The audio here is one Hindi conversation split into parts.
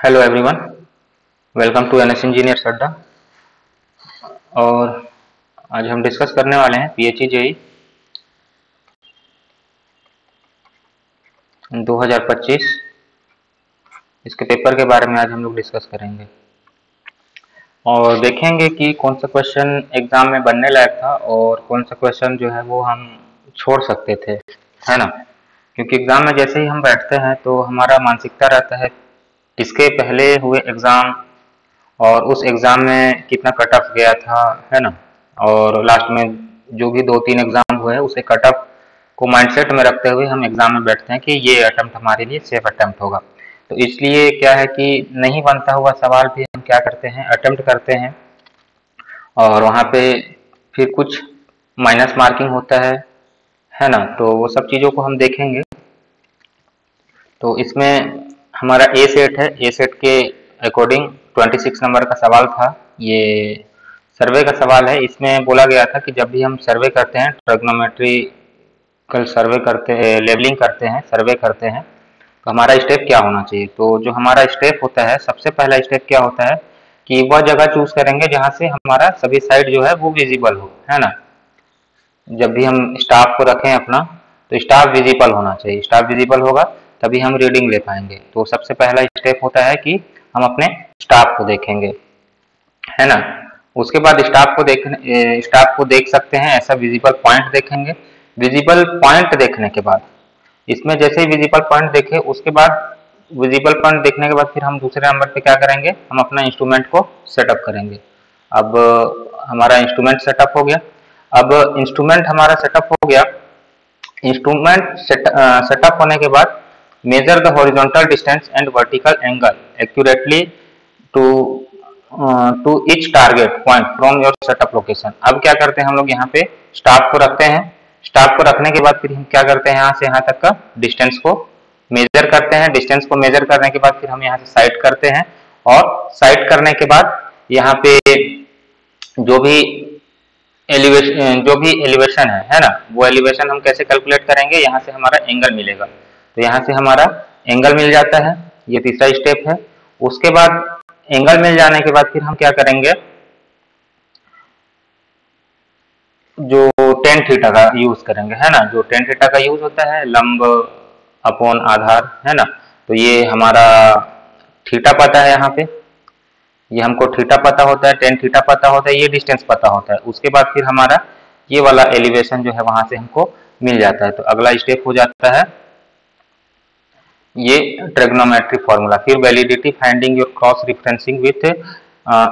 Hello everyone, welcome to NS engineers Adda. और आज हम डिस्कस करने वाले हैं पीएचई जेई 2025 इसके पेपर के बारे में आज हम लोग डिस्कस करेंगे और देखेंगे कि कौन सा क्वेश्चन एग्जाम में बनने लायक था और कौन सा क्वेश्चन जो है वो हम छोड़ सकते थे, है ना। क्योंकि एग्जाम में जैसे ही हम बैठते हैं तो हमारा मानसिकता रहता है इसके पहले हुए एग्जाम और उस एग्ज़ाम में कितना कट ऑफ गया था, है ना। और लास्ट में जो भी 2-3 एग्ज़ाम हुए उसे कट ऑफ को माइंडसेट में रखते हुए हम एग्ज़ाम में बैठते हैं कि ये अटेम्प्ट हमारे लिए सेफ अटेम्प्ट होगा। तो इसलिए क्या है कि नहीं बनता हुआ सवाल भी हम क्या करते हैं, अटेम्प्ट करते हैं और वहाँ पे फिर कुछ माइनस मार्किंग होता है ना। तो वो सब चीज़ों को हम देखेंगे। तो इसमें हमारा ए सेट है, ए सेट के अकॉर्डिंग 26 नंबर का सवाल था। ये सर्वे का सवाल है। इसमें बोला गया था कि जब भी हम सर्वे करते हैं, ट्रिग्नोमेट्रिकल सर्वे करते हैं, लेवलिंग करते हैं, सर्वे करते हैं, तो हमारा स्टेप क्या होना चाहिए। तो जो हमारा स्टेप होता है, सबसे पहला स्टेप क्या होता है कि वह जगह चूज करेंगे जहाँ से हमारा सभी साइड जो है वो विजिबल हो, है ना। जब भी हम स्टाफ को रखें अपना, तो स्टाफ विजिबल होना चाहिए। स्टाफ विजिबल होगा तभी हम रीडिंग ले पाएंगे। तो सबसे पहला स्टेप होता है कि हम अपने स्टाफ को देखेंगे, है ना। उसके बाद स्टाफ को देख सकते हैं, ऐसा विजिबल पॉइंट देखेंगे। विजिबल पॉइंट देखने के बाद इसमें जैसे ही विजिबल पॉइंट देखे, उसके बाद विजिबल पॉइंट देखने के बाद फिर हम दूसरे नंबर पे क्या करेंगे, हम अपना इंस्ट्रूमेंट को सेटअप करेंगे। अब हमारा इंस्ट्रूमेंट सेटअप हो गया। अब इंस्ट्रूमेंट हमारा सेटअप हो गया। इंस्ट्रूमेंट सेटअप होने के बाद measure the horizontal distance and vertical angle accurately to to each target point from your setup location. अब क्या करते हैं हम लोग, यहाँ पे स्टाफ को रखते हैं। स्टाफ को रखने के बाद फिर हम क्या करते हैं, यहाँ से यहाँ तक का डिस्टेंस को मेजर करते हैं। डिस्टेंस को मेजर करने के बाद फिर हम यहाँ से साइट करते हैं और साइट करने के बाद यहाँ पे जो भी एलिवेशन है ना, वो एलिवेशन हम कैसे कैलकुलेट करेंगे, यहाँ से हमारा एंगल मिलेगा। तो यहाँ से हमारा एंगल मिल जाता है। ये तीसरा स्टेप है। उसके बाद एंगल मिल जाने के बाद फिर हम क्या करेंगे, जो टेन थीटा का यूज करेंगे, है ना। जो टेन थीटा का यूज होता है, लंब अपॉन आधार, है ना। तो ये हमारा थीटा पता है, यहाँ पे ये हमको थीटा पता होता है, टेन थीटा पता होता है, ये डिस्टेंस पता होता है। उसके बाद फिर हमारा ये वाला एलिवेशन जो है वहां से हमको मिल जाता है। तो अगला स्टेप हो जाता है ये ट्रिग्नोमेट्रिक फॉर्मूला। फिर validity, finding your cross referencing with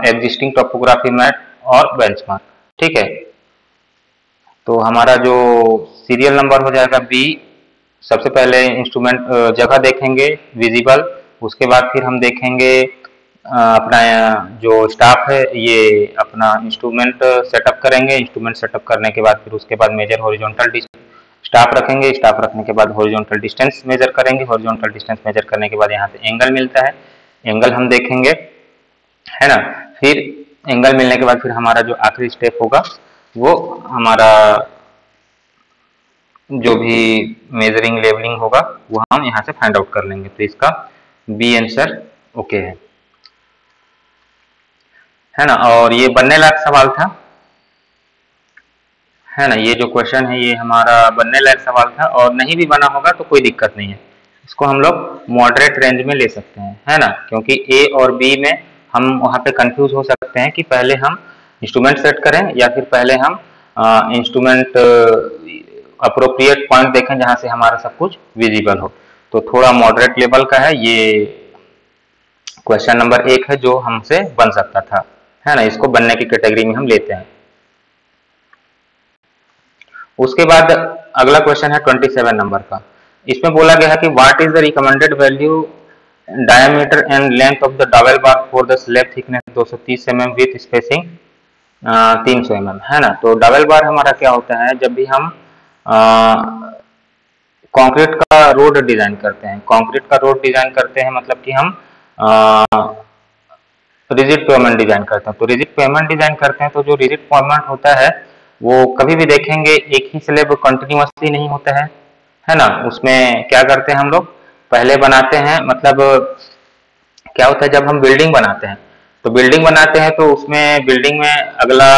existing topography map और बेंचमार्क, ठीक है। तो हमारा जो सीरियल नंबर हो जाएगा बी। सबसे पहले इंस्ट्रूमेंट जगह देखेंगे विजिबल। उसके बाद फिर हम देखेंगे अपना जो स्टाफ है, ये अपना इंस्ट्रूमेंट सेटअप करेंगे। इंस्ट्रूमेंट सेटअप करने के बाद फिर उसके बाद मेजर हॉरिजॉन्टल स्टाफ रखेंगे। स्टाफ रखने के बाद हॉरिजॉन्टल डिस्टेंस मेजर करेंगे। हॉरिजॉन्टल डिस्टेंस मेजर करने के बाद यहाँ से एंगल मिलता है, एंगल हम देखेंगे, है ना। फिर एंगल मिलने के बाद फिर हमारा जो आखिरी स्टेप होगा वो हमारा जो भी मेजरिंग लेवलिंग होगा वो हम यहाँ से फाइंड आउट कर लेंगे। तो इसका बी आंसर ओके है ना। और ये बनने लायक सवाल था, है ना। ये जो क्वेश्चन है ये हमारा बनने लायक सवाल था और नहीं भी बना होगा तो कोई दिक्कत नहीं है। इसको हम लोग मॉडरेट रेंज में ले सकते हैं, है ना। क्योंकि ए और बी में हम वहाँ पे कंफ्यूज हो सकते हैं कि पहले हम इंस्ट्रूमेंट सेट करें या फिर पहले हम इंस्ट्रूमेंट अप्रोप्रिएट पॉइंट देखें जहाँ से हमारा सब कुछ विजिबल हो। तो थोड़ा मॉडरेट लेवल का है ये क्वेश्चन नंबर 1 है जो हमसे बन सकता था, है ना। इसको बनने की कैटेगरी में हम लेते हैं। उसके बाद अगला क्वेश्चन है 27 नंबर का। इसमें बोला गया है कि what is the recommended value diameter and length of the double bar for the slab thickness 230 mm with spacing 300 mm, है ना। तो डबल बार हमारा क्या होता है, जब भी हम कंक्रीट का रोड डिजाइन करते हैं, कंक्रीट का रोड डिजाइन करते हैं मतलब कि हम रिजिड पेमेंट डिजाइन करते हैं। तो रिजिड पेमेंट डिजाइन करते हैं तो जो रिजिड पेमेंट होता है वो कभी भी देखेंगे एक ही स्लैब कंटिन्यूअसली नहीं होता है ना। उसमें क्या करते हैं हम लोग, पहले बनाते हैं, मतलब क्या होता है, जब हम बिल्डिंग बनाते हैं तो बिल्डिंग बनाते हैं तो उसमें बिल्डिंग में अगला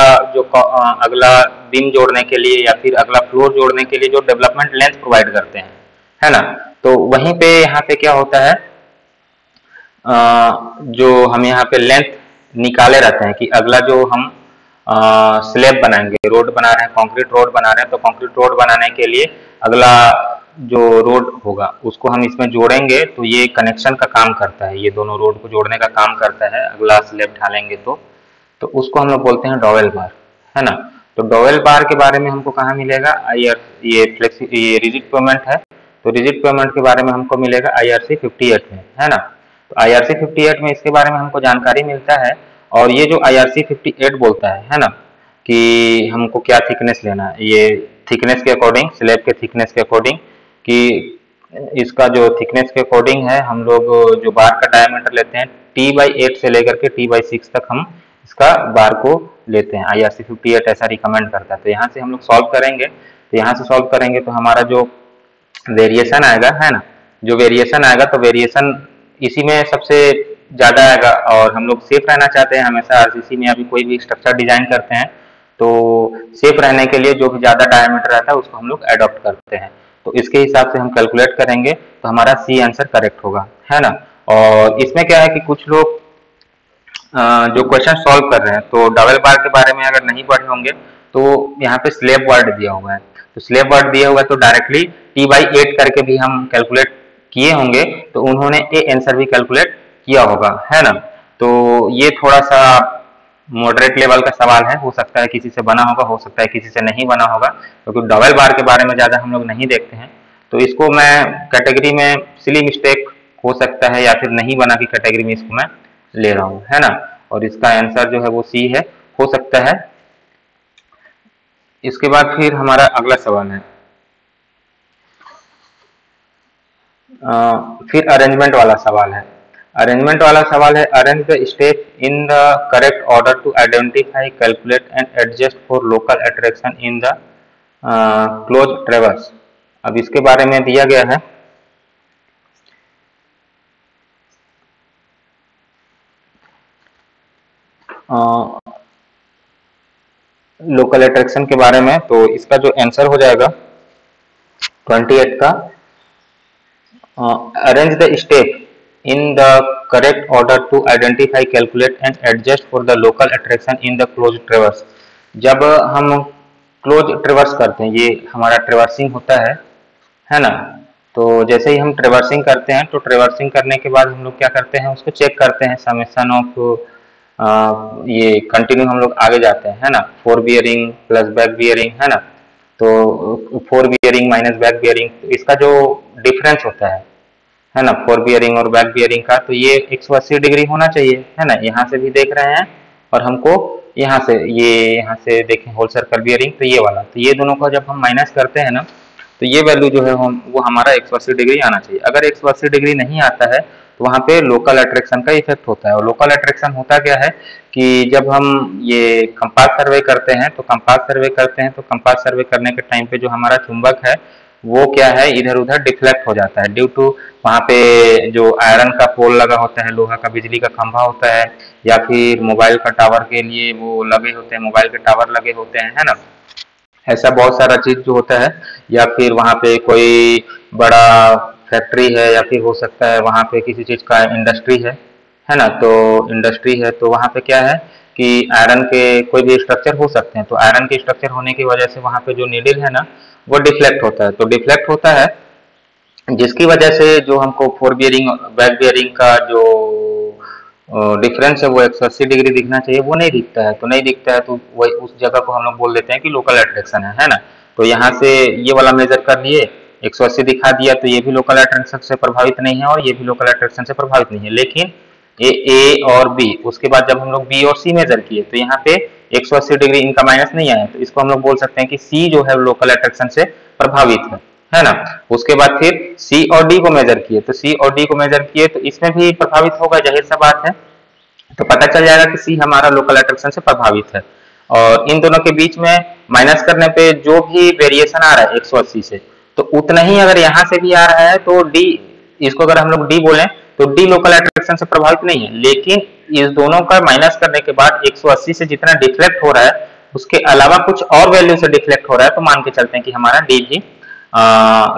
अगला बीम जोड़ने के लिए या फिर अगला फ्लोर जोड़ने के लिए जो डेवलपमेंट लेंथ प्रोवाइड करते हैं, है ना। तो वहीं पे यहाँ पे क्या होता है, जो हम यहाँ पे लेंथ निकाले रहते हैं कि अगला जो हम स्लैब बनाएंगे, रोड बना रहे हैं, कंक्रीट रोड बना रहे हैं, तो कंक्रीट रोड बनाने के लिए अगला जो रोड होगा उसको हम इसमें जोड़ेंगे, तो ये कनेक्शन का काम करता है, ये दोनों रोड को जोड़ने का काम करता है अगला स्लैब ढालेंगे तो उसको हम लोग बोलते हैं डॉवेल बार, है ना। तो डॉवेल बार के बारे में हमको कहाँ मिलेगा, ये रिजिड पेमेंट है, तो रिजिड पेमेंट के बारे में हमको मिलेगा IRC 58 में, है ना। तो IRC 58 में इसके बारे में हमको जानकारी मिलता है। और ये जो IRC 58 बोलता है ना, कि हमको क्या थिकनेस लेना है, ये थिकनेस के अकॉर्डिंग, स्लैब के थिकनेस के अकॉर्डिंग, कि इसका जो थिकनेस के अकॉर्डिंग है हम लोग जो बार का डायमीटर लेते हैं T/8 से लेकर के T/6 तक हम इसका बार को लेते हैं। IRC 58 ऐसा रिकमेंड करता है। तो यहाँ से हम लोग सॉल्व करेंगे, तो यहाँ से सॉल्व करेंगे तो हमारा जो वेरिएशन आएगा, है ना, जो वेरिएशन आएगा तो वेरिएशन इसी में सबसे ज़्यादा आएगा। और हम लोग सेफ रहना चाहते हैं हमेशा, RCC में अभी कोई भी स्ट्रक्चर डिजाइन करते हैं तो सेफ रहने के लिए जो भी ज़्यादा डायमीटर रहता है उसको हम लोग एडॉप्ट करते हैं। तो इसके हिसाब से हम कैलकुलेट करेंगे तो हमारा C आंसर करेक्ट होगा, है ना। और इसमें क्या है कि कुछ लोग जो क्वेश्चन सॉल्व कर रहे हैं तो डबल बार के बारे में अगर नहीं पढ़े होंगे तो यहाँ पे स्लैब वर्ड दिया हुआ है, तो स्लैब वर्ड दिया हुआ है तो डायरेक्टली T/8 करके भी हम कैलकुलेट किए होंगे, तो उन्होंने ए आंसर भी कैलकुलेट किया होगा, है ना। तो ये थोड़ा सा मॉडरेट लेवल का सवाल है, हो सकता है किसी से बना होगा, हो सकता है किसी से नहीं बना होगा, क्योंकि तो डबल बार के बारे में ज़्यादा हम लोग नहीं देखते हैं। तो इसको मैं कैटेगरी में सिली मिस्टेक हो सकता है या फिर नहीं बना की कैटेगरी में इसको मैं ले रहा हूँ, है ना। और इसका आंसर जो है वो C है, हो सकता है। इसके बाद फिर हमारा अगला सवाल है, फिर अरेंजमेंट वाला सवाल है। अरेंजमेंट वाला सवाल है, arrange the step in the correct order to identify, calculate and adjust for local attraction in the close traverse. अब इसके बारे में दिया गया है, लोकल अट्रैक्शन के बारे में। तो इसका जो आंसर हो जाएगा 28 का, arrange the step in the correct order to identify, calculate and adjust for the local attraction in the closed traverse। जब हम क्लोज ट्रेवर्स करते हैं, ये हमारा ट्रेवर्सिंग होता है ना। तो जैसे ही हम ट्रेवर्सिंग करते हैं तो ट्रेवर्सिंग करने के बाद हम लोग क्या करते हैं, उसको चेक करते हैं, समेशन ऑफ ये कंटिन्यू हम लोग आगे जाते हैं, है ना। Four bearing plus back bearing, है ना। तो four bearing minus back bearing, इसका जो डिफरेंस होता है ना, फोर बियरिंग और बैक बियरिंग का, तो ये 180 डिग्री होना चाहिए, है ना। यहाँ से भी देख रहे हैं और हमको यहाँ से देखें होल सर्कल बियरिंग, तो ये वाला, तो ये दोनों को जब हम माइनस करते हैं ना तो ये वैल्यू जो है वो हमारा 180 डिग्री आना चाहिए। अगर 180 डिग्री नहीं आता है तो वहाँ पे लोकल अट्रैक्शन का इफेक्ट होता है। और लोकल अट्रैक्शन होता क्या है कि जब हम ये कंपास सर्वे करते हैं तो कंपास सर्वे करने के टाइम पे जो हमारा चुंबक है वो क्या है, इधर उधर डिफ्लेक्ट हो जाता है, ड्यू टू वहाँ पे जो आयरन का पोल लगा होता है, लोहा का बिजली का खंभा होता है, या फिर मोबाइल का टावर के लिए वो लगे होते हैं, मोबाइल के टावर लगे होते हैं, है ना। ऐसा बहुत सारा चीज जो होता है, या फिर वहाँ पे कोई बड़ा फैक्ट्री है, या फिर हो सकता है वहाँ पे किसी चीज का इंडस्ट्री है ना। तो इंडस्ट्री है तो वहाँ पे क्या है कि आयरन के कोई भी स्ट्रक्चर हो सकते हैं, तो आयरन के स्ट्रक्चर होने की वजह से वहाँ पे जो नीडल है ना वो डिफ्लेक्ट होता है। तो डिफ्लेक्ट होता है जिसकी वजह से जो हमको फोर बियरिंग बैक बियरिंग का जो डिफरेंस है वो 180 डिग्री दिखना चाहिए, वो नहीं दिखता है। तो नहीं दिखता है तो वही उस जगह को हम लोग बोल देते हैं कि लोकल अट्रैक्शन है ना। तो यहाँ से ये वाला मेजर कर लिए, 180 दिखा दिया, तो ये भी लोकल अट्रैक्शन से प्रभावित नहीं है और ये भी लोकल अट्रैक्शन से प्रभावित नहीं है। लेकिन ए और बी, उसके बाद जब हम लोग बी और सी मेजर किए तो यहाँ पे 180 डिग्री इनका माइनस नहीं आया, तो इसको हम लोग बोल सकते हैं कि सी जो है लोकल अट्रैक्शन से प्रभावित है ना। उसके बाद फिर सी और डी को मेजर किए, तो सी और डी को मेजर किए तो इसमें भी प्रभावित होगा, जाहिर सा बात है। तो पता चल जाएगा कि सी हमारा लोकल अट्रैक्शन से प्रभावित है। और इन दोनों के बीच में माइनस करने पे जो भी वेरिएशन आ रहा है 180 से, तो उतना ही अगर यहाँ से भी आ रहा है तो डी, इसको अगर हम लोग डी बोलें तो डी लोकल अट्रैक्शन से प्रभावित नहीं है, लेकिन इस दोनों का माइनस करने के बाद 180 से जितना डिफ्लेक्ट हो रहा है उसके अलावा कुछ और वैल्यू से डिफ्लेक्ट हो रहा है, तो मान के चलते हैं कि हमारा डी भी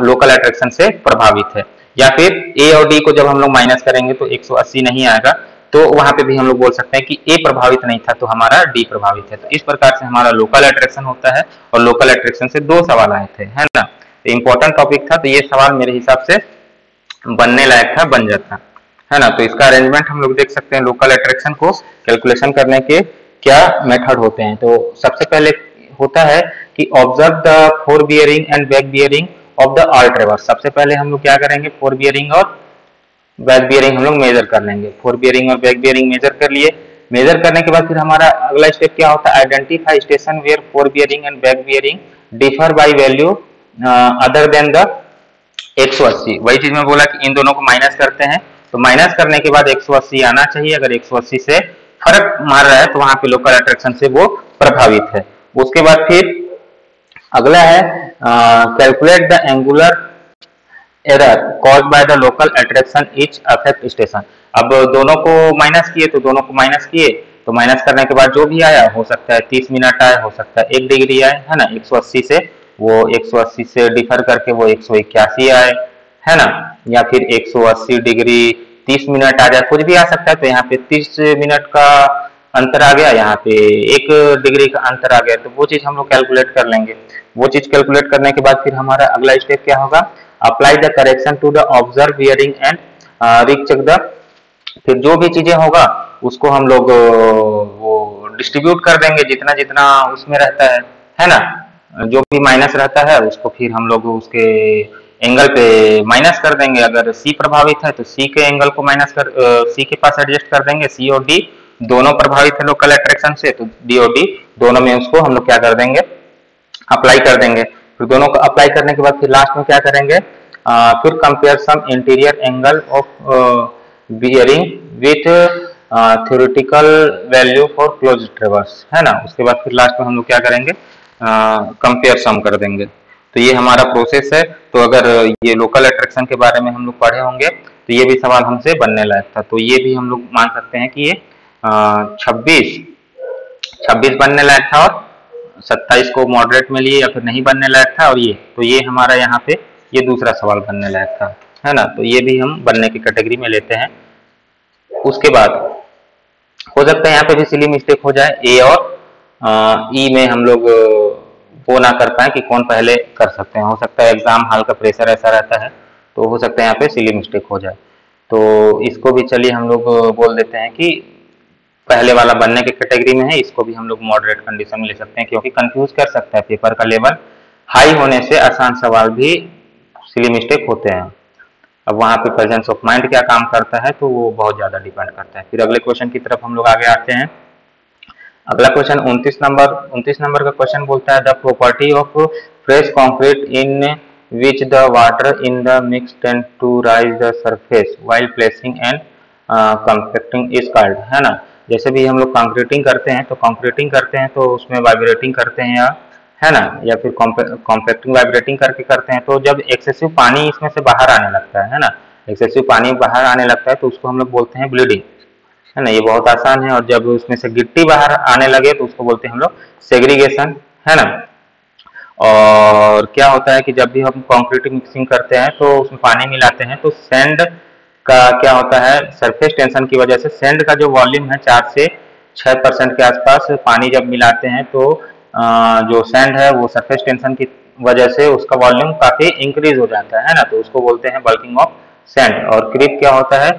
लोकल अट्रैक्शन से प्रभावित है। या फिर ए और डी को जब हम लोग माइनस करेंगे तो 180 नहीं आएगा, तो वहां पे भी हम लोग बोल सकते हैं कि ए प्रभावित नहीं था तो हमारा डी प्रभावित है। तो इस प्रकार से हमारा लोकल अट्रैक्शन होता है, और लोकल अट्रैक्शन से 2 सवाल आए थे, है ना। तो इंपॉर्टेंट टॉपिक था, तो ये सवाल मेरे हिसाब से बनने लायक था, बन जाता, है ना। तो इसका अरेंजमेंट हम लोग देख सकते हैं, लोकल अट्रैक्शन को कैलकुलेशन करने के क्या मेथड होते हैं। तो सबसे पहले होता है कि observe the four bearing and back bearing of the all ट्रेवर्स। सबसे पहले हम लोग क्या करेंगे, फोर बियरिंग और बैक बियरिंग हम लोग मेजर कर लेंगे। फोर बियरिंग और बैक बियरिंग मेजर कर लिए, मेजर करने के बाद फिर हमारा अगला स्टेप क्या होता है, identify station where fore bearing and back bearing differ by value other than the 180। वही चीज मैं बोला कि इन दोनों को माइनस करते हैं, तो माइनस करने के बाद 180 आना चाहिए। अगर 180 से फर्क मार रहा है तो वहां पे लोकल अट्रैक्शन से वो प्रभावित है। उसके बाद फिर अगला है calculate the angular error caused by the local attraction each affect station. अब दोनों को माइनस किए, तो दोनों को माइनस किए, तो माइनस करने के बाद जो भी आया, हो सकता है 30 मिनट आए, हो सकता है 1 डिग्री आए, है ना। 180 से वो 180 से डिफर करके वो 181 आए, है ना, या फिर 180 डिग्री 30 मिनट आ जाए, कुछ भी आ सकता है। तो यहाँ पे 30 मिनट का अंतर आ गया, यहाँ पे 1 डिग्री का अंतर आ गया, तो वो चीज हम लोग कैलकुलेट कर लेंगे। वो चीज कैलकुलेट करने के बाद फिर हमारा अगला स्टेप क्या होगा, apply the correction to the observe bearing and recheck the. फिर जो भी चीजें होगा उसको हम लोग वो डिस्ट्रीब्यूट कर देंगे जितना जितना उसमें रहता है ना। जो भी माइनस रहता है उसको फिर हम लोग उसके एंगल पे माइनस कर देंगे। अगर सी प्रभावित है तो सी के एंगल को माइनस कर सी के पास एडजस्ट कर देंगे। सी और डी दोनों प्रभावित है लोकल अट्रैक्शन से, तो डी और डी दोनों में उसको हम लोग क्या कर देंगे, अप्लाई कर देंगे। फिर दोनों को अप्लाई करने के बाद फिर लास्ट में क्या करेंगे, फिर compare sum interior angle of bearing with theoretical value for close traverse, है ना। उसके बाद फिर लास्ट में हम लोग क्या करेंगे, कंपेयर सम कर देंगे। तो ये हमारा प्रोसेस है। तो अगर ये लोकल अट्रैक्शन के बारे में हम लोग पढ़े होंगे तो ये भी सवाल हमसे बनने लायक था। तो ये भी हम लोग मान सकते हैं कि ये 26 बनने लायक था, और 27 को मॉडरेट में लिए या फिर नहीं बनने लायक था, और ये तो ये हमारा यहाँ पे ये दूसरा सवाल बनने लायक था, है ना। तो ये भी हम बनने की कैटेगरी में लेते हैं। उसके बाद हो सकता है यहाँ पे भी सिली मिस्टेक हो जाए, ए और ई में हम लोग वो ना कर पाए कि कौन पहले कर सकते हैं। हो सकता है एग्जाम हॉल का प्रेशर ऐसा रहता है, तो हो सकता है यहाँ पे सिली मिस्टेक हो जाए। तो इसको भी चलिए हम लोग बोल देते हैं कि पहले वाला बनने की कैटेगरी में है, इसको भी हम लोग मॉडरेट कंडीशन में ले सकते हैं, क्योंकि कंफ्यूज कर सकता है। पेपर का लेवल हाई होने से आसान सवाल भी सिली मिस्टेक होते हैं। अब वहाँ पे प्रेजेंस ऑफ माइंड क्या काम करता है, तो वो बहुत ज्यादा डिपेंड करता है। फिर अगले क्वेश्चन की तरफ हम लोग आगे आते हैं। अगला क्वेश्चन 29 नंबर का क्वेश्चन बोलता है the property of fresh concrete in which the water in the mix tend to rise the surface while placing and compacting is called, है ना। जैसे भी हम लोग कंक्रीटिंग करते हैं तो उसमें वाइब्रेटिंग करते हैं, है ना, या फिर कॉम्पैक्टिंग वाइब्रेटिंग करके करते हैं। तो जब एक्सेसिव पानी इसमें से बाहर आने लगता है ना, एक्सेसिव पानी बाहर आने लगता है तो उसको हम लोग बोलते हैं ब्लीडिंग, है ना। ये बहुत आसान है। और जब उसमें से गिट्टी बाहर आने लगे तो उसको बोलते हैं हम लोग सेग्रीगेशन, है ना। और क्या होता है कि जब भी हम कंक्रीट मिक्सिंग करते हैं तो उसमें पानी मिलाते हैं तो सैंड का क्या होता है, सरफेस टेंशन की वजह से सैंड का जो वॉल्यूम है 4 से 6% के आसपास पानी जब मिलाते हैं तो जो सैंड है वो सरफेस टेंशन की वजह से उसका वॉल्यूम काफी इंक्रीज हो जाता है ना। तो उसको बोलते हैं बल्किंग ऑफ सैंड। और क्रीप क्या होता है,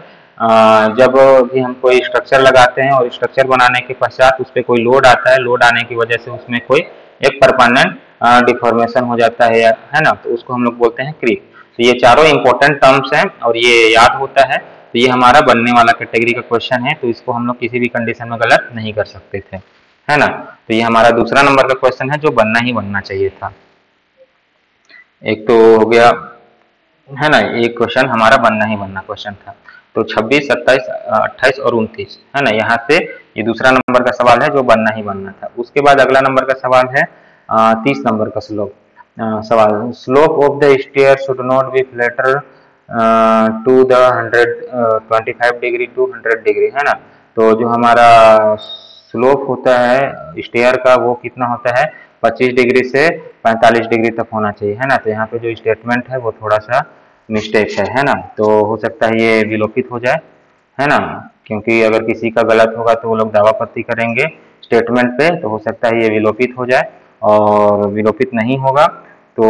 जब भी हम कोई स्ट्रक्चर लगाते हैं और स्ट्रक्चर बनाने के पश्चात उस पर कोई लोड आता है, लोड आने की वजह से उसमें कोई एक परमानेंट डिफॉर्मेशन हो जाता है ना, तो उसको हम लोग बोलते हैं क्रीप। तो ये चारों इंपॉर्टेंट टर्म्स हैं और ये याद होता है। तो ये हमारा बनने वाला कैटेगरी का क्वेश्चन है, तो इसको हम लोग किसी भी कंडीशन में गलत नहीं कर सकते थे, है ना। तो ये हमारा दूसरा नंबर का क्वेश्चन है जो बनना ही बनना चाहिए था। एक तो हो गया, है ना, एक क्वेश्चन हमारा बनना ही बनना क्वेश्चन था। तो 26, 27, 28 और 29, है ना, यहाँ से ये दूसरा नंबर का सवाल है जो बनना ही बनना था। उसके बाद अगला नंबर का सवाल है 30 नंबर का सवाल। Slope of the stair should not be flatter to the 125 degree to 100 degree, है ना। तो जो हमारा स्लोप होता है स्टेयर का वो कितना होता है, 25 डिग्री से 45 डिग्री तक होना चाहिए, है ना। तो यहाँ पे जो स्टेटमेंट है वो थोड़ा सा मिस्टेक है ना। तो हो सकता है ये विलोपित हो जाए, है ना, क्योंकि अगर किसी का गलत होगा तो वो लोग दावापत्ती करेंगे स्टेटमेंट पे, तो हो सकता है ये विलोपित हो जाए। और विलोपित नहीं होगा तो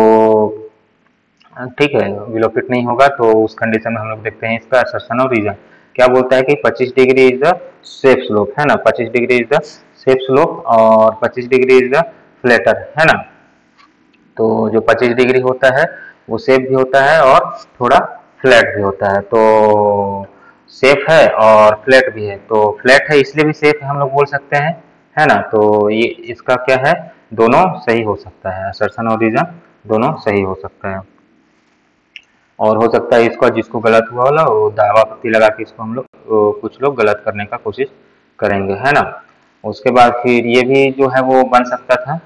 ठीक है, विलोपित नहीं होगा तो उस कंडीशन में हम लोग देखते हैं इसका असर्शन और रीजन क्या बोलता है कि 25 degree is the safe slope, है ना। 25 degree is the safe slope और 25 डिग्री इज द फ्लैटर, है ना। तो जो 25 डिग्री होता है वो सेफ भी होता है और थोड़ा फ्लैट भी होता है। तो सेफ है और फ्लैट भी है, तो फ्लैट है इसलिए भी सेफ है हम लोग बोल सकते हैं, है ना। तो ये इसका क्या है, दोनों सही हो सकता है, असर्शन और रीजन दोनों सही हो सकता है। और हो सकता है इसको जिसको गलत हुआ होला वो दावापत्ती लगा के इसको हम लोग कुछ लोग गलत करने का कोशिश करेंगे, है ना। उसके बाद फिर ये भी जो है वो बन सकता था,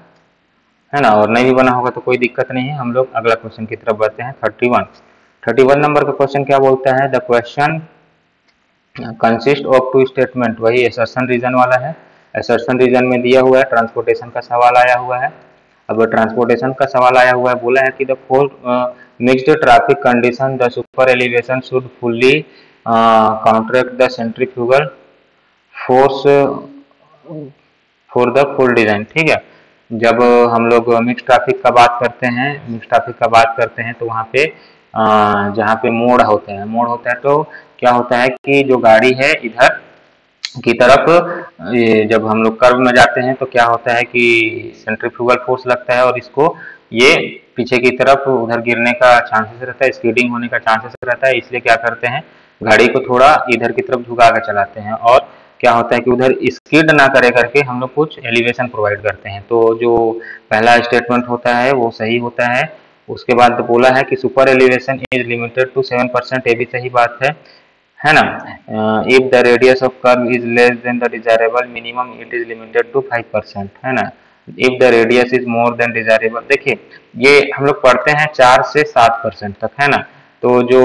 है ना, और नहीं भी बना होगा तो कोई दिक्कत नहीं है। हम लोग अगला क्वेश्चन की तरफ बढ़ते हैं। 31 नंबर का क्वेश्चन क्या बोलता है, the question consist of two statement, वही असर्शन रीजन वाला है। असर्शन रीजन में दिया हुआ है ट्रांसपोर्टेशन का सवाल आया हुआ है। अब ट्रांसपोर्टेशन का सवाल आया हुआ है, बोला है कि the four mixed traffic condition the super elevation should fully counteract the centrifugal force for the full design, ठीक है। जब हम लोग मिक्स ट्रैफिक का बात करते हैं, मिक्स ट्रैफिक का बात करते हैं तो वहाँ पे जहाँ पे मोड़ होता है तो क्या होता है कि जो गाड़ी है इधर की तरफ ये जब हम लोग कर्व में जाते हैं तो क्या होता है कि सेंट्रीफ्यूगल फोर्स लगता है और इसको ये पीछे की तरफ उधर गिरने का चांसेस रहता है, स्कीडिंग होने का चांसेस रहता है। इसलिए क्या करते हैं, गाड़ी को थोड़ा इधर की तरफ झुका कर चलाते हैं और क्या होता है कि उधर स्किड ना करे करके हम लोग कुछ एलिवेशन प्रोवाइड करते हैं। तो जो पहला स्टेटमेंट होता है वो सही होता है। उसके बाद बोला है कि super elevation is limited to 7%, ये भी सही बात है ना। If the radius of curve is less than the desirable minimum it is limited to 5%, है ना। If the radius is more than desirable, देखिए ये हम लोग पढ़ते हैं 4 से 7% तक, है ना। तो जो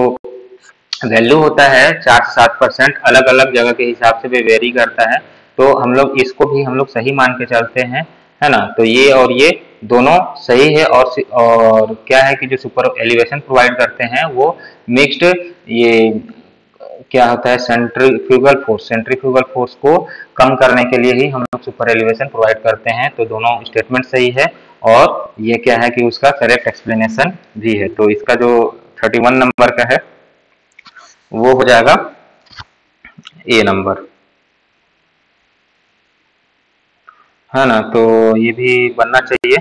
वैल्यू होता है 4 से 7% अलग अलग जगह के हिसाब से भी वेरी करता है। तो हम लोग इसको भी हम लोग सही मान के चलते हैं, है ना। तो ये और ये दोनों सही है। और क्या है कि जो सुपर एलिवेशन प्रोवाइड करते हैं वो मिक्स्ड, ये क्या होता है, सेंट्रीफ्यूगल फोर्स को कम करने के लिए ही हम लोग सुपर एलिवेशन प्रोवाइड करते हैं। तो दोनों स्टेटमेंट सही है और ये क्या है कि उसका करेक्ट एक्सप्लेनेशन भी है। तो इसका जो 31 नंबर का है वो हो जाएगा ए नंबर, है ना। तो ये भी बनना चाहिए,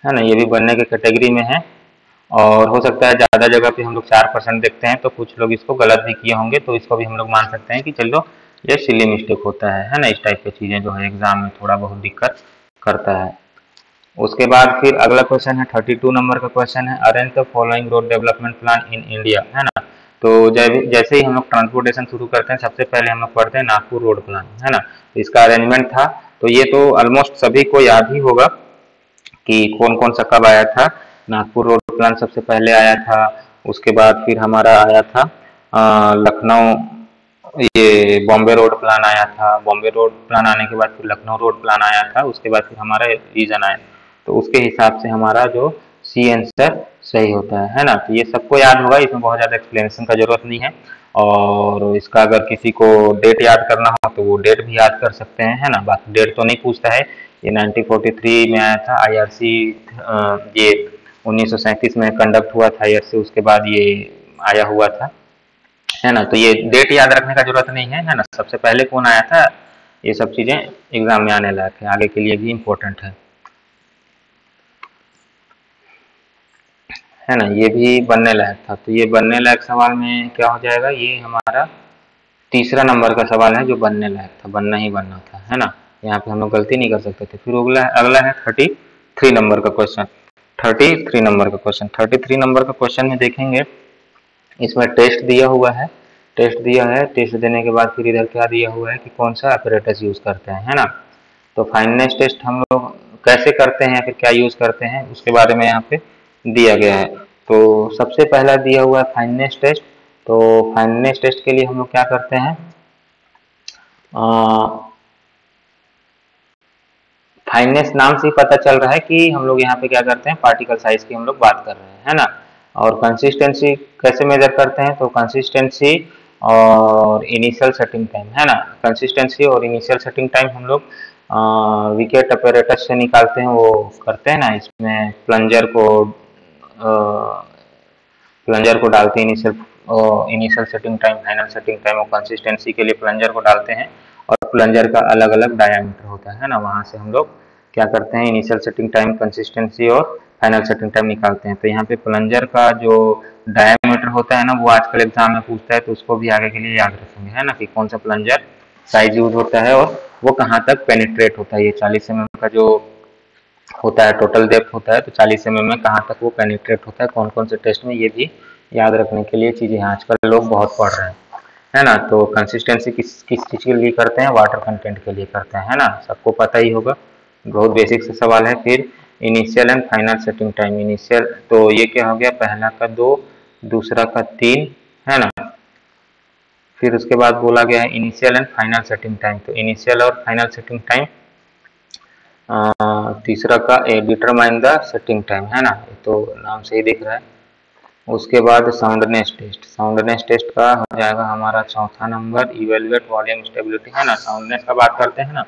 है ना, ये भी बनने के कैटेगरी में है। और हो सकता है ज़्यादा जगह पे हम लोग 4% देखते हैं तो कुछ लोग इसको गलत भी किए होंगे, तो इसको भी हम लोग मान सकते हैं कि चलो ये सिली मिस्टेक होता है ना। इस टाइप की चीज़ें जो है एग्जाम में थोड़ा बहुत दिक्कत करता है। उसके बाद फिर अगला क्वेश्चन है 32 नंबर का क्वेश्चन है, arrange the following road development plan in India, है ना। तो जैसे ही हम लोग ट्रांसपोर्टेशन शुरू करते हैं सबसे पहले हम लोग पढ़ते हैं नागपुर रोड प्लान, है ना। इसका अरेंजमेंट था, तो ये तो ऑलमोस्ट सभी को याद ही होगा कि कौन कौन सा कब आया था। नागपुर रोड प्लान सबसे पहले आया था, उसके बाद फिर हमारा आया था लखनऊ, ये बॉम्बे रोड प्लान आया था। बॉम्बे रोड प्लान आने के बाद फिर लखनऊ रोड प्लान आया था, उसके बाद फिर हमारा रीजन आया। तो उसके हिसाब से हमारा जो सी आंसर सही होता है ना। तो ये सबको याद होगा, इसमें बहुत ज़्यादा एक्सप्लेनेशन का जरूरत नहीं है। और इसका अगर किसी को डेट याद करना हो तो वो डेट भी याद कर सकते हैं, है ना। बाकी डेट तो नहीं पूछता है। ये 1943 में आया था आईआरसी, ये 1937 में कंडक्ट हुआ था आईआरसी, उसके बाद ये आया हुआ था, है ना। तो ये डेट याद रखने का जरूरत नहीं है ना। सबसे पहले कौन आया था, ये सब चीजें एग्जाम में आने लायक है, आगे के लिए भी इम्पोर्टेंट है ना। ये भी बनने लायक था। तो ये बनने लायक सवाल में क्या हो जाएगा, ये हमारा तीसरा नंबर का सवाल है जो बनने लायक था, बनना ही बनना था, है ना। यहाँ पे हम लोग गलती नहीं कर सकते थे। फिर अगला है 33 नंबर का क्वेश्चन। 33 नंबर का क्वेश्चन 33 नंबर का क्वेश्चन में देखेंगे, इसमें टेस्ट दिया हुआ है। टेस्ट दिया है, टेस्ट देने के बाद फिर इधर क्या दिया हुआ है कि कौन सा अपरेटस यूज करते हैं, है ना। तो फाइननेस टेस्ट हम लोग कैसे करते हैं, फिर क्या यूज करते हैं उसके बारे में यहाँ पे दिया गया है। तो सबसे पहला दिया हुआ है फाइननेस टेस्ट। तो फाइननेस टेस्ट के लिए हम लोग क्या करते हैं, फाइननेस नाम से ही पता चल रहा है कि हम लोग यहाँ पे क्या करते हैं, पार्टिकल साइज की हम लोग बात कर रहे हैं, है ना। और कंसिस्टेंसी कैसे मेजर करते हैं, तो कंसिस्टेंसी और इनिशियल सेटिंग टाइम, है ना। कंसिस्टेंसी और इनिशियल सेटिंग टाइम हम लोग विकेट अपैरेटस से निकालते हैं, वो करते हैं ना। इसमें प्लंजर को डालते हैं initial setting time, final setting time, और कंसिस्टेंसी के लिए प्लंजर को डालते हैं। और प्लंजर का अलग अलग डायामीटर होता है ना, वहाँ से हम लोग क्या करते हैं, इनिशियल सेटिंग टाइम, कंसिस्टेंसी और फाइनल सेटिंग टाइम निकालते हैं। तो यहाँ पे प्लंजर का जो डायामीटर होता है ना, वो आजकल एग्जाम में पूछता है, तो उसको भी आगे के लिए याद रखेंगे, है ना, कि कौन सा प्लंजर साइज यूज होता है और वो कहाँ तक पेनिट्रेट होता है। ये 40 mm का जो होता है टोटल डेप्थ होता है, तो 40 mm में कहाँ तक वो पेनिट्रेट होता है, कौन कौन से टेस्ट में, ये भी याद रखने के लिए चीज़ें आजकल लोग बहुत पढ़ रहे हैं, है ना। तो कंसिस्टेंसी किस किस चीज़ के लिए करते हैं, वाटर कंटेंट के लिए करते हैं, है ना, सबको पता ही होगा, बहुत बेसिक से सवाल है। फिर initial and final setting time, initial तो ये क्या हो गया, पहला का 2, दूसरा का 3, है ना। फिर उसके बाद बोला गया है initial and final setting time, तो इनिशियल और फाइनल सेटिंग टाइम, तीसरा का डिटरमाइन द सेटिंग टाइम, है ना, तो नाम से ही दिख रहा है। उसके बाद साउंडनेस टेस्ट, साउंडनेस टेस्ट का हो जाएगा हमारा चौथा नंबर, इवेलुएट वॉल्यूम स्टेबिलिटी, है ना। साउंडनेस का बात करते हैं ना,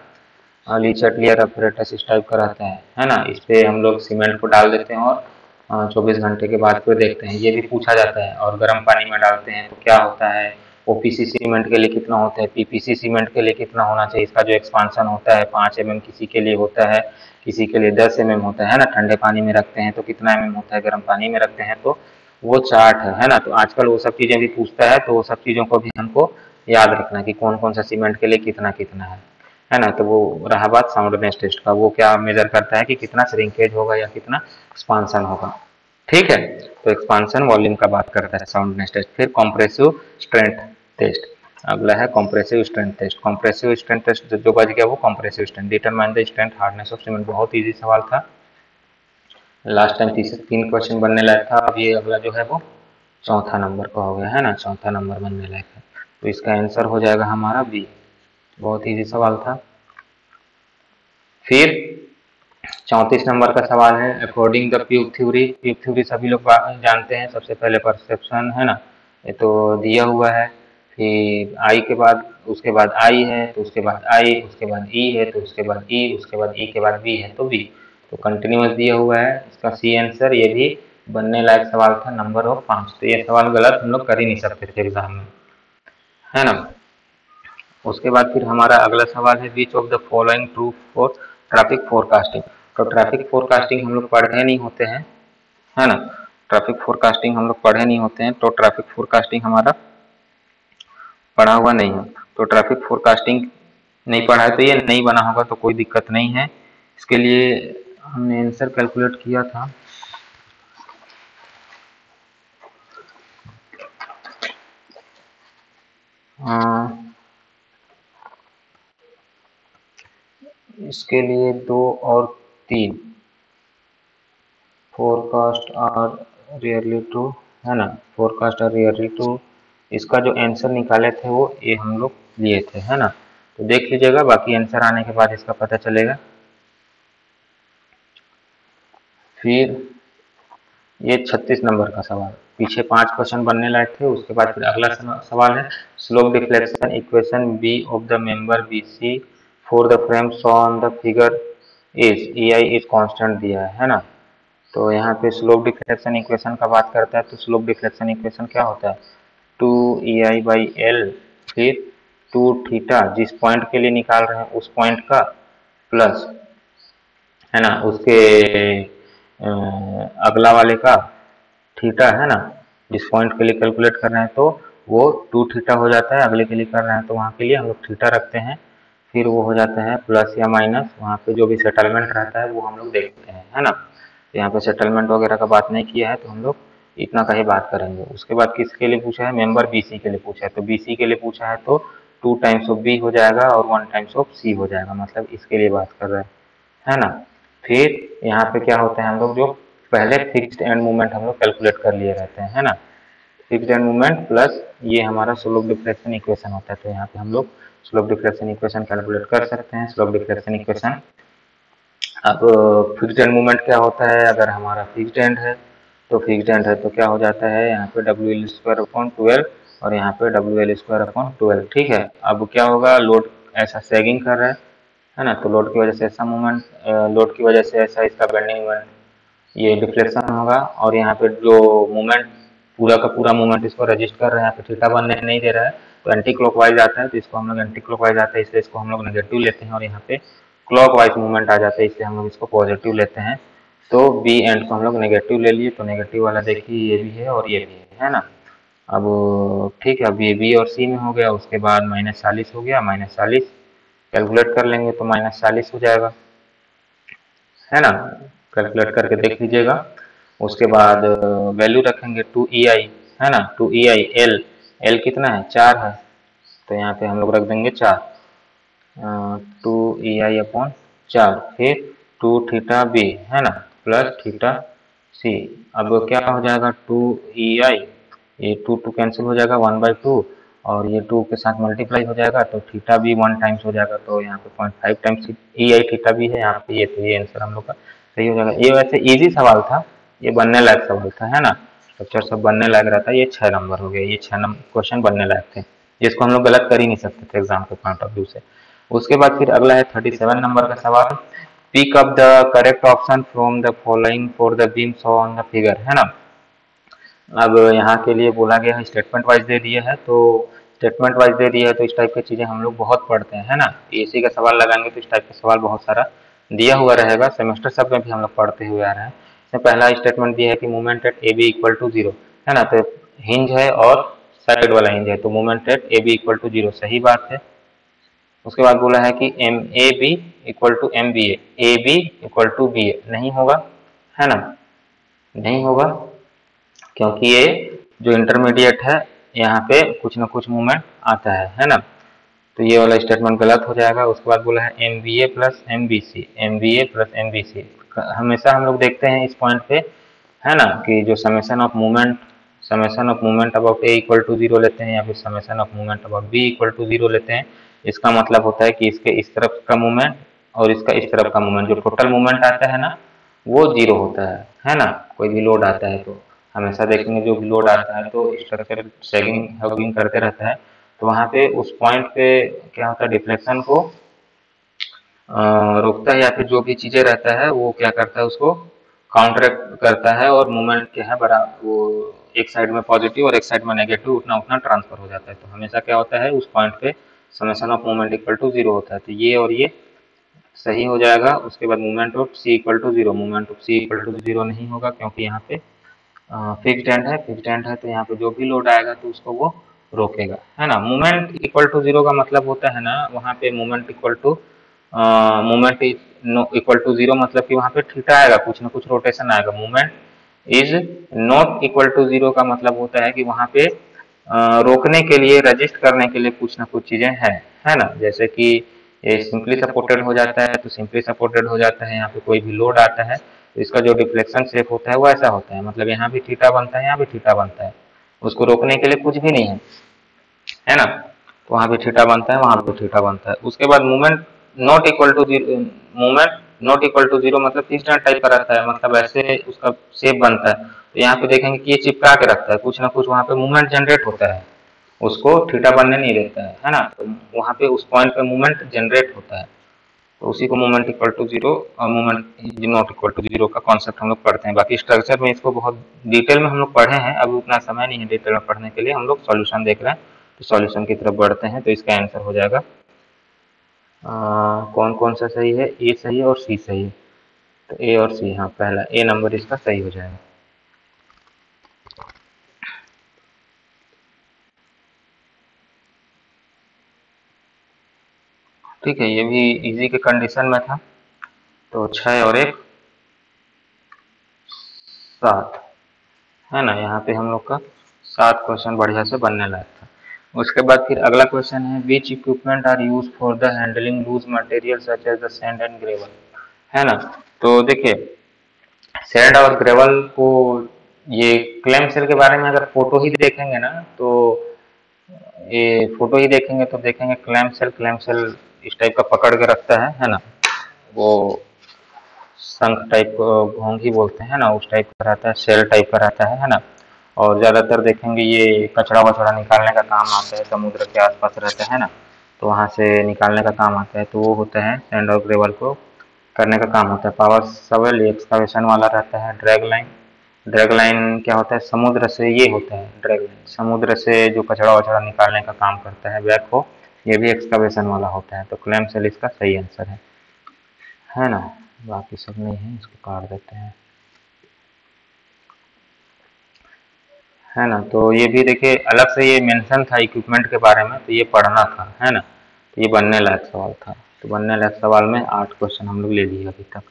लीचटलियर अपरेटस इस टाइप का रहता है ना। इस पे हम लोग सीमेंट को डाल देते हैं और 24 घंटे के बाद फिर देखते हैं, ये भी पूछा जाता है। और गर्म पानी में डालते हैं तो क्या होता है, ओपीसी सीमेंट के लिए कितना होता है, पीपीसी सीमेंट के लिए कितना होना चाहिए, इसका जो एक्सपांसन होता है 5 mm किसी के लिए होता है, किसी के लिए 10 mm होता है ना। ठंडे पानी में रखते हैं तो कितना mm होता है, गर्म पानी में रखते हैं तो वो चार्ट है ना। तो आजकल वो सब चीज़ें भी पूछता है, तो वो सब चीज़ों को भी हमको याद रखना कि कौन कौन सा सीमेंट के लिए कितना कितना है ना। तो वो रहा बात साउंडनेस टेस्ट का, वो क्या मेजर करता है कि कितना श्रिंकेज होगा या कितना एक्सपांसन होगा, ठीक है। तो एक्सपांसन वॉल्यूम का बात करता है साउंडनेस टेस्ट। फिर कॉम्प्रेसिव स्ट्रेंथ टेस्ट, अगला है compressive strength test. Compressive strength test जो बच गया वो compressive strength, determine the strength hardness of cement, बहुत ईजी सवाल था, लास्ट टाइम 3 क्वेश्चन बनने लायक था। अब ये अगला जो है वो चौथा नंबर का हो गया, है ना, चौथा नंबर बनने लायक है। तो इसका आंसर हो जाएगा हमारा बी, बहुत ईजी सवाल था। फिर 34 नंबर का सवाल है, अकॉर्डिंग द प्यूब थ्योरी। प्यूब थ्योरी सभी लोग जानते हैं, सबसे पहले परसेप्शन, है ना, ये तो दिया हुआ है। फिर आई के बाद, उसके बाद आई है, तो उसके बाद आई, उसके बाद ई है, तो उसके बाद ई, उसके बाद ई के बाद बी है, तो बी। तो कंटिन्यूस दिया हुआ है, इसका सी आंसर, ये भी बनने लायक सवाल था, नंबर ऑफ 5। तो ये सवाल गलत हम लोग कर ही नहीं सकते थे एग्जाम में, है ना। उसके बाद फिर हमारा अगला सवाल है, which of the following true for traffic forecasting. तो ट्रैफिक फोरकास्टिंग हम लोग पढ़े नहीं होते हैं, है ना, ट्रैफिक फोरकास्टिंग हम लोग पढ़े नहीं होते हैं, तो ट्रैफिक फोरकास्टिंग हमारा पढ़ा हुआ नहीं है। तो ट्रैफिक फोरकास्टिंग नहीं पढ़ा है तो ये नहीं बना होगा, तो कोई दिक्कत नहीं है। इसके लिए हमने आंसर कैलकुलेट किया था, इसके लिए 2 और 3, फोरकास्ट आर रियरली ट्रू, है ना, फोरकास्ट आर रियरली ट्रू। इसका जो आंसर निकाले थे वो ये हम लोग लिए थे, है ना। तो देख लीजिएगा, बाकी आंसर आने के बाद इसका पता चलेगा। फिर ये 36 नंबर का सवाल, पीछे 5 क्वेश्चन बनने लायक थे। उसके बाद फिर अगला सवाल है, slope deflection equation B of the member B C for the frame show on the figure is, E I is constant दिया है ना। तो यहाँ पे स्लोप डिफ्लेक्शन इक्वेशन का बात करता है, तो स्लोप डिफ्लेक्शन इक्वेशन क्या होता है, 2EI/L, फिर 2 थीटा, जिस पॉइंट के लिए निकाल रहे हैं उस पॉइंट का, प्लस, है ना, उसके अगला वाले का थीटा, है ना, जिस पॉइंट के लिए कैलकुलेट कर रहे हैं तो वो 2 थीटा हो जाता है, अगले के लिए कर रहे हैं तो वहाँ के लिए हम लोग थीटा रखते हैं। फिर वो हो जाता है प्लस या माइनस, वहाँ पे जो भी सेटलमेंट रहता है वो हम लोग देखते हैं, है ना। तो यहाँ पे सेटलमेंट वगैरह का बात नहीं किया है, तो हम लोग इतना का ही बात करेंगे। उसके बाद किसके लिए पूछा है, मेंबर BC के लिए पूछा है। तो BC के लिए पूछा है तो 2 टाइम्स ऑफ B हो जाएगा और 1 टाइम्स ऑफ C हो जाएगा, मतलब इसके लिए बात कर रहे हैं, है ना। फिर यहाँ पे क्या होता है, हम लोग जो पहले फिक्स्ड एंड मोमेंट हम लोग कैलकुलेट कर लिए रहते हैं, है ना। फिक्स्ड एंड मोमेंट प्लस ये हमारा स्लोप डिफ्लेक्शन इक्वेशन होता है, तो यहाँ पे हम लोग स्लोप डिफ्लेक्शन इक्वेशन कैलकुलेट कर सकते हैं। स्लोप डिफ्लेक्शन इक्वेशन, अब फिक्स्ड एंड मोमेंट क्या होता है, अगर हमारा फिक्स्ड एंड है तो फिक्स्ड एंड है तो क्या हो जाता है, यहाँ पे WL² और यहाँ पे WL²/12, ठीक है। अब क्या होगा, लोड ऐसा सैगिंग कर रहा है ना, तो लोड की वजह से ऐसा मोमेंट, लोड की वजह से ऐसा इसका बेंडिंग मोमेंट, ये डिफ्लेक्शन होगा। और यहाँ पे जो मोमेंट पूरा का पूरा मोमेंट इसको रजिस्ट कर रहे हैं, यहाँ पे थीटा बनने नहीं दे रहा है, तो एंटी क्लॉकवाइज आता है, तो इसको हम लोग एंटी क्लॉकवाइज आता है, इसलिए इसको हम लोग नेगेटिव लेते हैं। और यहाँ पे क्लॉकवाइज मूवमेंट आ जाता है, इसलिए हम लोग इसको पॉजिटिव लेते हैं। तो बी एंड को हम लोग नेगेटिव ले लिए, तो नेगेटिव वाला देखिए ये भी है और ये भी है ना। अब ठीक है, अब ये बी और सी में हो गया, उसके बाद -40 हो गया, -40 कैलकुलेट कर लेंगे तो -40 हो जाएगा, है ना। कैलकुलेट करके देख लीजिएगा। उसके बाद वैल्यू रखेंगे 2EI, है ना, 2EI एल कितना है, 4 है, तो यहाँ पे हम लोग रख देंगे 4, 2EI/4, फिर 2θB, है ना, प्लस θC। अब क्या हो जाएगा, 2EI, ये 2 कैंसिल हो जाएगा, 1/2, और ये 2 के साथ मल्टीप्लाई हो जाएगा, तो θB 1 टाइम्स हो जाएगा, तो यहाँ पे 0.5 टाइम्स EI θB है यहाँ पे, ये तो ये आंसर हम लोग का सही हो जाएगा। ये वैसे इजी सवाल था, ये बनने लायक सवाल था, है ना। स्ट्रक्चर सब बनने लायक रहता है। ये 6 नंबर हो गया, ये 6 नंबर क्वेश्चन बनने लायक थे, जिसको हम लोग गलत कर ही नहीं सकते थे एग्जाम के पॉइंट ऑफ व्यू से। उसके बाद फिर अगला है 37 नंबर का सवाल, pick up the correct option from the following for the beam show on the figure, है ना। अब यहाँ के लिए बोला गया है, स्टेटमेंट वाइज दे दिया है, तो स्टेटमेंट वाइज दे दिया है, तो इस टाइप की चीज़ें हम लोग बहुत पढ़ते हैं, है ना। एसी का सवाल लगाएंगे तो इस टाइप का सवाल बहुत सारा दिया हुआ रहेगा, सेमेस्टर सब में भी हम लोग पढ़ते हुए आ रहे हैं। इसमें पहला स्टेटमेंट दिया है कि मूवमेंट एट AB = 0, है ना, तो हिंज है और साइड वाला हिंज है, तो मूवमेंट एट AB = 0 सही बात है। उसके बाद बोला है कि MAB = MBA, AB = BA नहीं होगा, है ना, नहीं होगा, क्योंकि ये जो इंटरमीडिएट है यहाँ पे कुछ ना कुछ मूवमेंट आता है ना, तो ये वाला स्टेटमेंट गलत हो जाएगा। उसके बाद बोला है MBA + MBC, MBA + MBC, हमेशा हम लोग देखते हैं इस पॉइंट पे, है ना, कि जो summation of movement about A = 0 लेते हैं, या फिर summation of movement about B = 0 लेते हैं। इसका मतलब होता है कि इसके इस तरफ का मूवमेंट और इसका इस तरफ का मूवमेंट, जो टोटल मूवमेंट आता है ना, वो 0 होता है ना। कोई भी लोड आता है तो हमेशा देखेंगे, जो भी लोड आता है तो स्ट्रक्चर सैगिंग हगिंग करते रहता है, तो वहाँ पे उस पॉइंट पे क्या होता है, डिफ्लेक्शन को रोकता है, या फिर जो भी चीज़ें रहता है वो क्या करता है, उसको काउंटरैक्ट करता है, और मूवमेंट क्या है बड़ा, वो एक साइड में पॉजिटिव और एक साइड में नेगेटिव उतना उतना ट्रांसफर हो जाता है। तो हमेशा क्या होता है, उस पॉइंट पे समेशन ऑफ मूवमेंट = 0 होता है, तो ये और ये सही हो जाएगा। उसके बाद movement of C = 0, movement of C = 0 नहीं होगा, क्योंकि यहाँ पे फिक्स्ड एंड है, तो यहाँ पे जो भी लोड आएगा तो उसको वो रोकेगा, है ना। मूवमेंट = 0 का मतलब होता है ना, वहाँ पे मूवमेंट इक्वल टू 0 मतलब कि वहाँ पे थीटा आएगा, कुछ ना कुछ रोटेशन आएगा। Movement is not equal to 0 का मतलब होता है कि वहाँ पे रोकने के लिए, रजिस्ट करने के लिए कुछ ना कुछ चीज़ें हैं, है ना। जैसे कि ये सिंपली सपोर्टेड हो जाता है, तो सिंपली सपोर्टेड हो जाता है, यहाँ पे कोई भी लोड आता है तो इसका जो डिफ्लेक्शन शेप होता है वो ऐसा होता है, मतलब यहाँ भी थीटा बनता है, यहाँ भी थीटा बनता है, उसको रोकने के लिए कुछ भी नहीं है ना, तो वहाँ भी थीटा बनता है, वहाँ भी थीटा बनता है। उसके बाद मूवमेंट नॉट इक्वल टू 0 मतलब फिक्स्ड टाइप का रहता है, मतलब ऐसे उसका शेप बनता है, तो यहाँ पे देखेंगे कि ये चिपका के रखता है, कुछ ना कुछ वहाँ पे मूवमेंट जनरेट होता है, उसको थीटा बनने नहीं देता है ना, तो वहाँ पे उस पॉइंट पे मूवमेंट जनरेट होता है, तो उसी को मूवमेंट इक्वल टू 0 और मूवमेंट नॉट इक्वल टू 0 का कॉन्सेप्ट हम लोग पढ़ते हैं। बाकी स्ट्रक्चर में इसको बहुत डिटेल में हम लोग पढ़े हैं, अभी उतना समय नहीं है डिटेल में पढ़ने के लिए, हम लोग सॉल्यूशन देख रहे हैं, तो सॉल्यूशन की तरफ बढ़ते हैं। तो इसका आंसर हो जाएगा कौन कौन सा सही है, ए सही है और सी सही है, तो ए और सी, हाँ पहला ए नंबर इसका सही हो जाएगा। ठीक है, ये भी इजी के कंडीशन में था, तो 6 और 1 7, है ना, यहाँ पे हम लोग का 7 क्वेश्चन बढ़िया से बनने लायक था। उसके बाद फिर अगला क्वेश्चन है, which equipment are use for the handling loose material such as the sand and gravel, है ना। तो देखिए सैंड और ग्रेवल को, ये क्लैम सेल के बारे में अगर फोटो ही देखेंगे ना, तो ये फोटो ही देखेंगे तो देखेंगे क्लैम सेल इस टाइप का पकड़ के रखता है ना। वो शंख टाइप घोंघी बोलते हैं ना, उस टाइप का रहता है, सेल टाइप का रहता है ना। और ज़्यादातर देखेंगे ये कचरा वचड़ा निकालने का काम आता है, समुद्र के आसपास रहता है ना, तो वहाँ से निकालने का काम आता है, तो वो होता है सैंड और ग्रेवल को करने का काम होता है। पावर सवेल एक्सकावेशन वाला रहता है। ड्रैग लाइन क्या होता है, समुद्र से ये होता है ड्रैग लाइन, समुद्र से जो कचरा वचड़ा निकालने का काम करता है। बैकहो ये भी एक्सकावेशन वाला होता है। तो क्लैम सेल इसका सही आंसर है ना। बाकी सब नहीं है, इसको काट देते हैं, है ना। तो ये भी देखिए अलग से ये मेंशन था इक्विपमेंट के बारे में, तो ये पढ़ना था, है ना। तो ये बनने लायक सवाल था। तो बनने लायक सवाल में 8 क्वेश्चन हम लोग ले लिए अभी तक।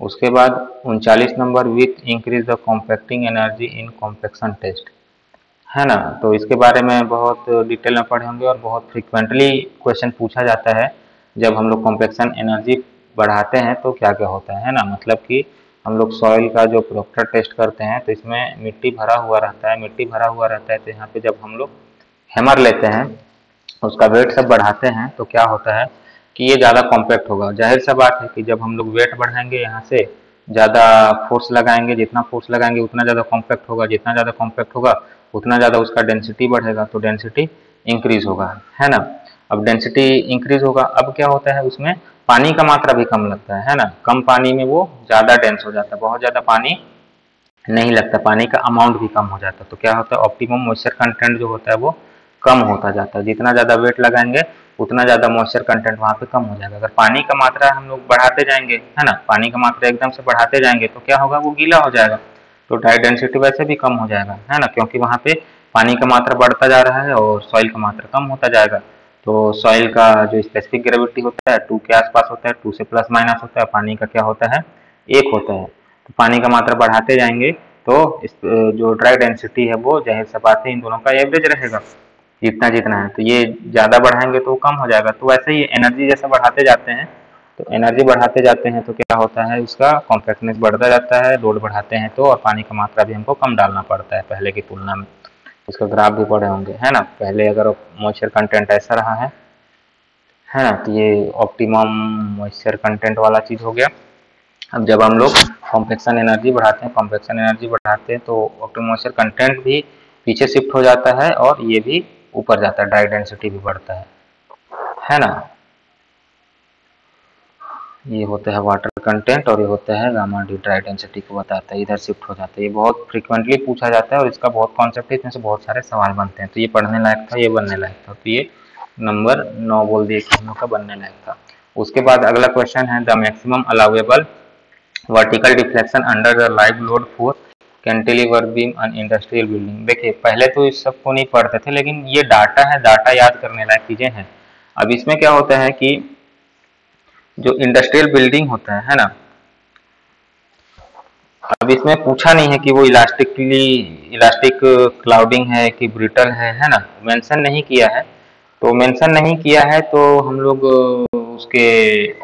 उसके बाद 39 number, with increase the compacting energy in compaction test, है ना। तो इसके बारे में बहुत डिटेल में पढ़े होंगे और बहुत फ्रिक्वेंटली क्वेश्चन पूछा जाता है। जब हम लोग कॉम्पैक्शन एनर्जी बढ़ाते हैं तो क्या क्या होता है ना। मतलब कि हम लोग सॉइल का जो प्रोक्टर टेस्ट करते हैं, तो इसमें मिट्टी भरा हुआ रहता है, मिट्टी भरा हुआ रहता है, तो यहाँ पे जब हम लोग हैमर लेते हैं, उसका वेट सब बढ़ाते हैं, तो क्या होता है कि ये ज़्यादा कॉम्पैक्ट होगा। जाहिर सा बात है कि जब हम लोग वेट बढ़ाएंगे, यहाँ से ज़्यादा फोर्स लगाएंगे, जितना फोर्स लगाएंगे उतना ज़्यादा कॉम्पैक्ट होगा, जितना ज़्यादा कॉम्पैक्ट होगा उतना ज़्यादा उसका डेंसिटी बढ़ेगा, तो डेंसिटी इंक्रीज होगा, है ना। अब डेंसिटी इंक्रीज होगा, अब क्या होता है उसमें पानी का मात्रा भी कम लगता है ना। कम पानी में वो ज़्यादा डेंस हो जाता है, बहुत ज़्यादा पानी नहीं लगता, पानी का अमाउंट भी कम हो जाता है। तो क्या होता है, ऑप्टिमम मॉइस्चर कंटेंट जो होता है वो कम होता जाता है। जितना ज़्यादा वेट लगाएंगे उतना ज़्यादा मॉइस्चर कंटेंट वहाँ पे कम हो जाएगा। अगर पानी का मात्रा हम लोग बढ़ाते जाएंगे, है ना, पानी का मात्रा एकदम से बढ़ाते जाएंगे, तो क्या होगा, वो गीला हो जाएगा, तो ड्राई डेंसिटी वैसे भी कम हो जाएगा, है ना, क्योंकि वहाँ पे पानी का मात्रा बढ़ता जा रहा है और सॉइल का मात्रा कम होता जाएगा। तो सॉइल का जो स्पेसिफिक ग्रेविटी होता है 2 के आसपास होता है, 2 से प्लस माइनस होता है, पानी का क्या होता है 1 होता है। तो पानी का मात्रा बढ़ाते जाएंगे तो इस जो ड्राई डेंसिटी है वो जाहिर सा बात है इन दोनों का एवरेज रहेगा, जितना जितना है। तो ये ज़्यादा बढ़ाएंगे तो कम हो जाएगा। तो वैसे ही एनर्जी जैसा बढ़ाते जाते हैं, तो एनर्जी बढ़ाते जाते हैं तो क्या होता है, उसका कॉम्पैक्टनेस बढ़ता जाता है। लोड बढ़ाते हैं तो, और पानी का मात्रा भी हमको कम डालना पड़ता है पहले की तुलना में। उसका ग्राफ भी पढ़े होंगे, है ना। पहले अगर मॉइस्चर कंटेंट ऐसा रहा है ना, तो ये ऑप्टिमम मॉइस्चर कंटेंट वाला चीज़ हो गया। अब जब हम लोग कॉम्पैक्शन एनर्जी बढ़ाते हैं, कॉम्पैक्शन एनर्जी बढ़ाते हैं, तो ऑप्टिमम मॉइस्चर कंटेंट भी पीछे शिफ्ट हो जाता है और ये भी ऊपर जाता है, ड्राई डेंसिटी भी बढ़ता है ना। ये होता है वाटर कंटेंट और ये होता है गामा डी, ड्राई डेंसिटी को बताता है, इधर शिफ्ट हो जाता है। ये बहुत फ्रीक्वेंटली पूछा जाता है और इसका बहुत कॉन्सेप्ट है, इसमें से बहुत सारे सवाल बनते हैं। तो ये पढ़ने लायक था, ये बनने लायक था। तो ये नंबर 9 बोल दिए कि हम लोग का बनने लायक था। उसके बाद अगला क्वेश्चन है, the maximum allowable vertical deflection under the live load four cantilever beam on industrial building. देखिए पहले तो इस सबको नहीं पढ़ते थे, लेकिन ये डाटा है, डाटा याद करने लायक चीजें हैं। अब इसमें क्या होता है कि जो इंडस्ट्रियल बिल्डिंग होता है ना, अब इसमें पूछा नहीं है कि वो इलास्टिक क्लाउडिंग है कि ब्रिटल है ना, मेंशन नहीं किया है। तो मेंशन नहीं किया है तो हम लोग उसके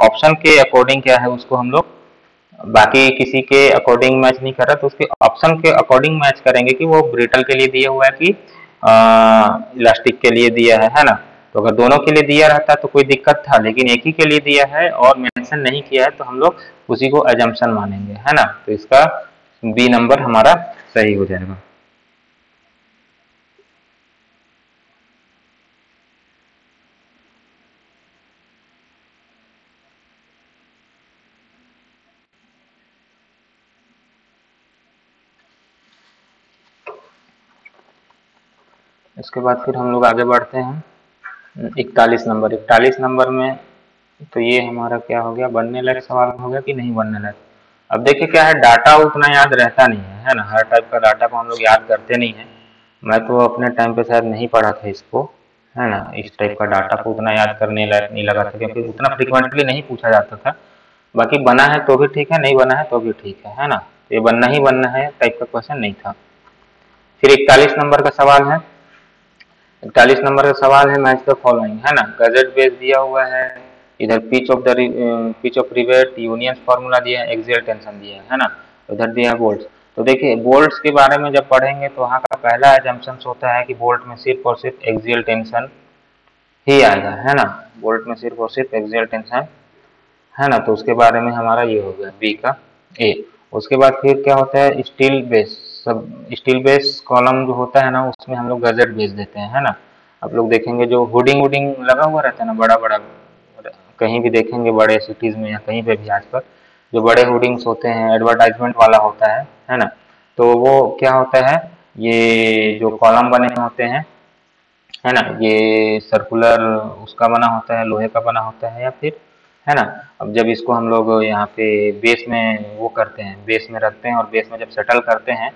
ऑप्शन के अकॉर्डिंग क्या है उसको हम लोग, बाकी किसी के अकॉर्डिंग मैच नहीं कर रहा, तो उसके ऑप्शन के अकॉर्डिंग मैच करेंगे कि वो ब्रिटल के लिए दिया हुआ है कि इलास्टिक के लिए दिया है ना। तो अगर दोनों के लिए दिया रहता तो कोई दिक्कत था, लेकिन एक ही के लिए दिया है और मेंशन नहीं किया है, तो हम लोग उसी को एजम्पशन मानेंगे, है ना। तो इसका बी नंबर हमारा सही हो जाएगा। इसके बाद फिर हम लोग आगे बढ़ते हैं 41 में। तो ये हमारा क्या हो गया, बनने लायक सवाल हो गया कि नहीं बनने लायक। अब देखिए क्या है, डाटा उतना याद रहता नहीं है ना, हर टाइप का डाटा को हम लोग याद करते नहीं है। मैं तो अपने टाइम पे शायद नहीं पढ़ा था इसको, है ना, इस टाइप का डाटा को उतना याद करने लायक नहीं लगा था, क्योंकि उतना फ्रिक्वेंटली नहीं पूछा जाता था। बाकी बना है तो भी ठीक है, नहीं बना है तो भी ठीक है ना। तो ये बनना ही बनना है टाइप का क्वेश्चन नहीं था। फिर 41 नंबर का सवाल है, 41 नंबर का सवाल है, मैच द फॉलोइंग, है ना। गजेट बेस दिया हुआ है, इधर pitch of rivet union formula दिया है, एक्सियल टेंशन दिया है ना। इधर दिया है बोल्ट्स। तो देखिए बोल्ट्स के बारे में जब पढ़ेंगे तो वहाँ का पहला एजम्पशन होता है कि बोल्ट में सिर्फ और सिर्फ एक्सियल टेंशन ही आएगा, है ना। बोल्ट में सिर्फ और सिर्फ एक्सियल टेंशन, है ना। तो उसके बारे में हमारा ये हो गया बी का ए। उसके बाद फिर क्या होता है स्टील बेस, सब स्टील बेस कॉलम जो होता है ना उसमें हम लोग गजेट भेज देते हैं, है ना। आप लोग देखेंगे जो हुडिंग वुडिंग लगा हुआ रहता है ना बड़ा बड़ा, कहीं भी देखेंगे बड़े सिटीज में या कहीं पे भी आजकल जो बड़े होर्डिंग्स होते हैं एडवर्टाइजमेंट वाला होता है ना। तो वो क्या होता है ये जो कॉलम बने होते हैं, है ना, ये सर्कुलर उसका बना होता है, लोहे का बना होता है या फिर, है ना। अब जब इसको हम लोग यहाँ पे बेस में वो करते हैं, बेस में रखते हैं और बेस में जब सेटल करते हैं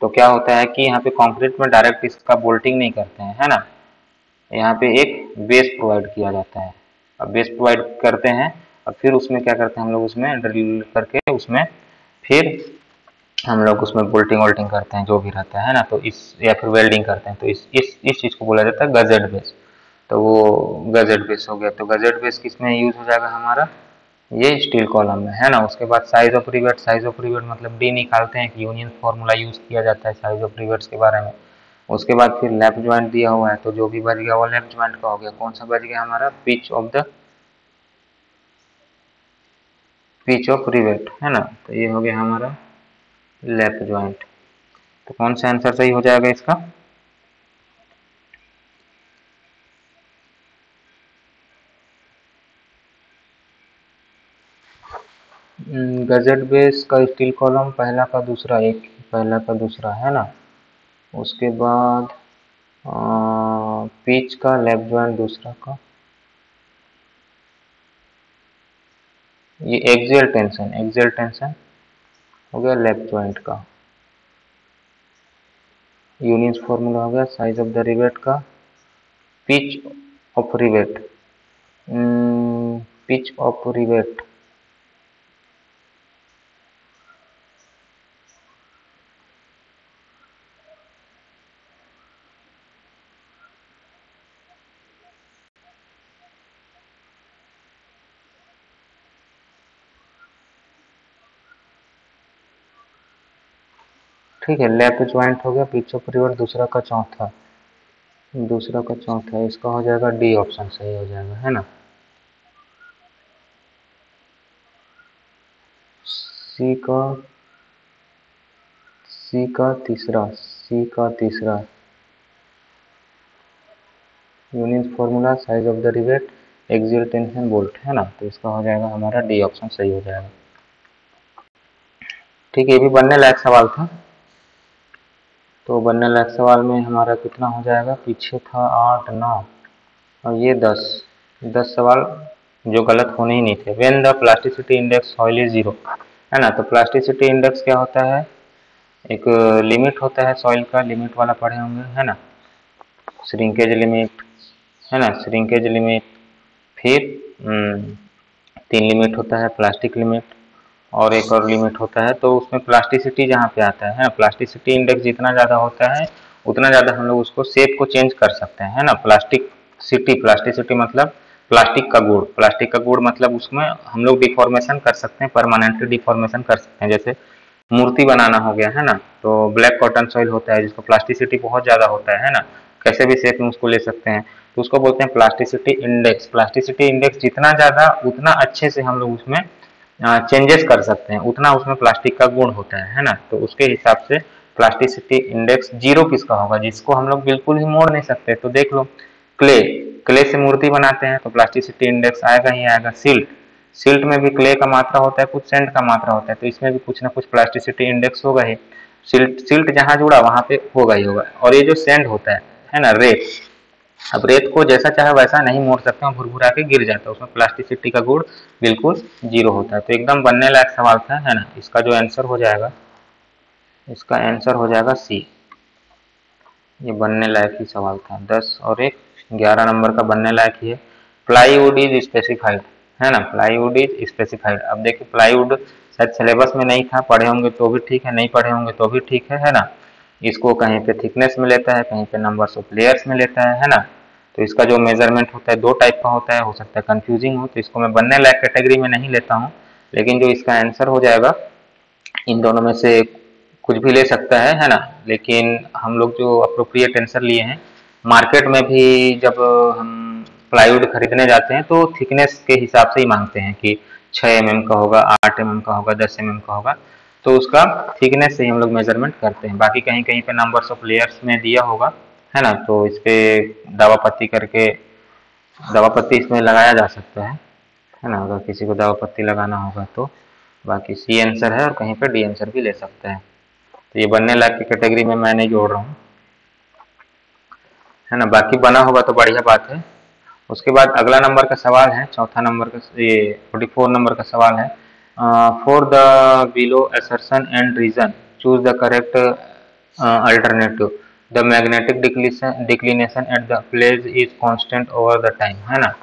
तो क्या होता है कि यहाँ पे कंक्रीट में डायरेक्ट इसका बोल्टिंग नहीं करते हैं, है ना। यहाँ पे एक बेस प्रोवाइड किया जाता है। अब बेस प्रोवाइड करते हैं और फिर उसमें क्या करते हैं हम लोग उसमें ड्रिल करके उसमें फिर हम लोग उसमें बोल्टिंग वोल्टिंग करते हैं जो भी रहता है ना। तो इस या फिर वेल्डिंग करते हैं तो इस चीज़ को बोला जाता है गजेट बेस। तो वो गजेट बेस हो गया। तो गजेट बेस किस में यूज हो जाएगा हमारा ये स्टील कॉलम में, है ना। उसके बाद size of rivet, size of rivet मतलब डी निकालते हैं कि यूनियन फार्मूला यूज किया जाता है साइज ऑफ रिवेट्स के बारे में। उसके बाद फिर लैप ज्वाइंट दिया हुआ है तो जो भी बच गया वो लैप ज्वाइंट का हो गया। कौन सा बच गया हमारा पिच ऑफ रिवेट, है ना। तो ये हो गया हमारा लैप ज्वाइंट। तो कौन सा आंसर सही हो जाएगा इसका? गजेट बेस का स्टील कॉलम पहला का दूसरा, एक पहला का दूसरा, है ना। उसके बाद पिच का लेफ्ट ज्वाइंट दूसरा का, ये एक्सियल टेंशन हो गया लेफ्ट ज्वाइंट का। यूनियन फॉर्मूला हो गया साइज ऑफ द रिवेट का, pitch of rivet, pitch of rivet ठीक है। लेफ्ट ज्वाइंट हो गया, पिच ऑफ रिवेट दूसरा का चौथा, इसका हो जाएगा डी ऑप्शन सही हो जाएगा, है ना। सी का सी का तीसरा union formula size of the rivet axial tension bolt, है ना। तो इसका हो जाएगा हमारा डी ऑप्शन सही हो जाएगा। ठीक है, ये भी बनने लायक सवाल था। तो बनने लायक सवाल में हमारा कितना हो जाएगा, पीछे था 8 9 और ये 10 सवाल जो गलत होने ही नहीं थे। When the plasticity index soil is 0, है ना। तो प्लास्टिसिटी इंडेक्स क्या होता है, एक लिमिट होता है सॉइल का, लिमिट वाला पढ़े होंगे, है ना। श्रिंकेज लिमिट, है ना, श्रिंकेज लिमिट, फिर 3 लिमिट होता है, प्लास्टिक लिमिट और एक और लिमिट होता है। तो उसमें प्लास्टिसिटी जहाँ पे आता है, प्लास्टिसिटी इंडेक्स जितना ज़्यादा होता है उतना ज़्यादा हम लोग उसको शेप को चेंज कर सकते हैं, है ना। प्लास्टिसिटी मतलब प्लास्टिक का गुण मतलब उसमें हम लोग डिफॉर्मेशन कर सकते हैं, परमानेंटली डिफॉर्मेशन कर सकते हैं। जैसे मूर्ति बनाना हो गया, है ना। तो ब्लैक कॉटन सॉइल होता है जिसको प्लास्टिसिटी बहुत ज़्यादा होता है ना, कैसे भी शेप में उसको ले सकते हैं। तो उसको बोलते हैं प्लास्टिसिटी इंडेक्स। प्लास्टिसिटी इंडेक्स जितना ज़्यादा उतना अच्छे से हम लोग उसमें चेंजेस कर सकते हैं, उतना उसमें प्लास्टिक का गुण होता है ना। तो उसके हिसाब से प्लास्टिसिटी इंडेक्स 0 किसका होगा, जिसको हम लोग बिल्कुल ही मोड़ नहीं सकते। तो देख लो क्ले से मूर्ति बनाते हैं तो प्लास्टिसिटी इंडेक्स आएगा ही आएगा। सिल्ट में भी क्ले का मात्रा होता है, कुछ सेंट का मात्रा होता है, तो इसमें भी कुछ ना कुछ प्लास्टिसिटी इंडेक्स होगा ही। सिल्ट जहाँ जुड़ा वहां पे होगा ही होगा। और ये जो सेंड होता है ना, रेत, अब रेत को जैसा चाहे वैसा नहीं मोड़ सकते हैं, भुरभुरा के गिर जाता है, उसमें प्लास्टिसिटी का गुण बिल्कुल 0 होता है। तो एकदम बनने लायक सवाल था, है ना। इसका जो आंसर हो जाएगा, इसका आंसर हो जाएगा सी। ये बनने लायक ही सवाल था। 10 और 1 11 नंबर का बनने लायक ही है। प्लाईवुड इज स्पेसिफाइड, है ना, प्लाईवुड इज स्पेसिफाइड। अब देखिए प्लाईवुड शायद सिलेबस में नहीं था, पढ़े होंगे तो भी ठीक है, नहीं पढ़े होंगे तो भी ठीक है ना। इसको कहीं पे थिकनेस में लेता है, कहीं पे नंबर्स ऑफ लेयर्स में लेता है ना। तो इसका जो मेजरमेंट होता है 2 टाइप का होता है, हो सकता है कंफ्यूजिंग हो, तो इसको मैं बनने लायक कैटेगरी में नहीं लेता हूँ। लेकिन जो इसका आंसर हो जाएगा इन दोनों में से कुछ भी ले सकता है ना। लेकिन हम लोग जो अप्रोप्रिएट आंसर लिए हैं, मार्केट में भी जब हम प्लाईवुड खरीदने जाते हैं तो थिकनेस के हिसाब से ही मांगते हैं कि 6 mm का होगा, 8 mm का होगा, 10 mm का होगा, तो उसका थिकनेस से ही हम लोग मेजरमेंट करते हैं। बाकी कहीं कहीं पे नंबर्स ऑफ लेयर्स में दिया होगा, है ना, तो इस पे दावा पत्ती करके दवा पत्ती इसमें लगाया जा सकता है ना, अगर किसी को दवा पत्ती लगाना होगा तो। बाकी सी आंसर है और कहीं पे डी आंसर भी ले सकते हैं। तो ये बनने लायक की कैटेगरी में मैं नहीं जोड़ रहा हूँ, है ना। बाकी बना होगा तो बढ़िया बात है। उसके बाद अगला नंबर का सवाल है, चौथा नंबर का, ये 44 नंबर का सवाल है। For the below assertion and reason choose the correct alternative. The magnetic declination at the place is constant over the time, है ना।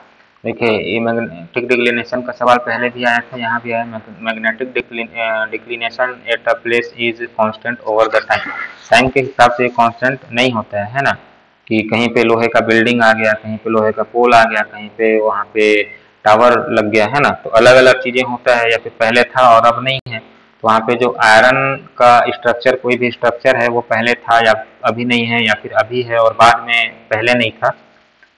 देखिए, ये मैग्नेटिक डिक्लिनेशन का सवाल पहले भी आया था, यहाँ भी आया। Magnetic declination at a place is constant over the time. Time के हिसाब से कांस्टेंट नहीं होता है ना, कि कहीं पे लोहे का बिल्डिंग आ गया, कहीं पे लोहे का पोल आ गया, कहीं पे वहाँ पे टावर लग गया, है ना। तो अलग अलग चीजें होता है, या फिर पहले था और अब नहीं है। तो वहाँ पे जो आयरन का स्ट्रक्चर, कोई भी स्ट्रक्चर है, वो पहले था या अभी नहीं है, या फिर अभी है और बाद में पहले नहीं था,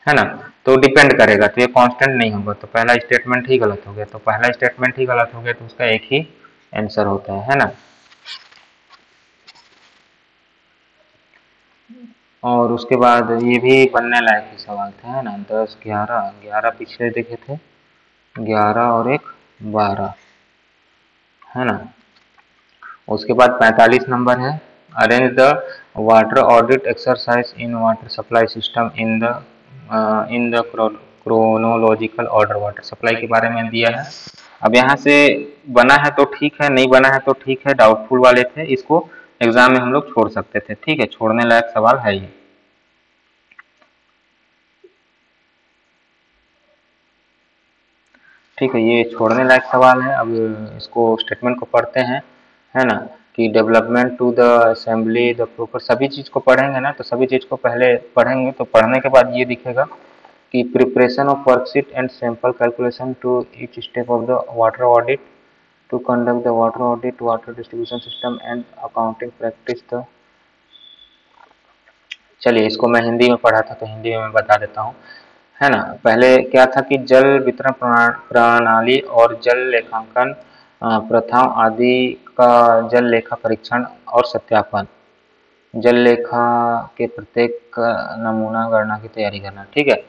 है ना। तो डिपेंड करेगा, तो ये कांस्टेंट नहीं होगा। तो पहला स्टेटमेंट ही गलत हो गया, तो पहला स्टेटमेंट ही गलत हो गया, तो उसका एक ही आंसर होता है ना। और उसके बाद ये भी बनने लायक ही सवाल था, है ना। 10, 11, 11 पिछले देखे थे, 11 और एक 12, है ना। उसके बाद 45 नंबर है। Arrange the water audit exercise in water supply system in the chronological order. Water supply के बारे में दिया है। अब यहाँ से बना है तो ठीक है, नहीं बना है तो ठीक है, डाउटफुल वाले थे, इसको एग्जाम में हम लोग छोड़ सकते थे, ठीक है, छोड़ने लायक सवाल है ये। ठीक है, ये छोड़ने लायक सवाल है। अब इसको स्टेटमेंट को पढ़ते हैं, है ना, कि development to the assembly the proper, सभी चीज़ को पढ़ेंगे ना, तो सभी चीज़ को पहले पढ़ेंगे, तो पढ़ने के बाद ये दिखेगा कि preparation of worksheet and sample calculation to each step of the water audit to conduct the water audit water distribution system and accounting practice the. चलिए, इसको मैं हिंदी में पढ़ा था तो हिंदी में मैं बता देता हूँ, है ना। पहले क्या था कि जल वितरण प्रणाली और जल लेखांकन प्रथाओं आदि का जल लेखा परीक्षण और सत्यापन, जल लेखा के प्रत्येक नमूना गणना की तैयारी करना, ठीक है।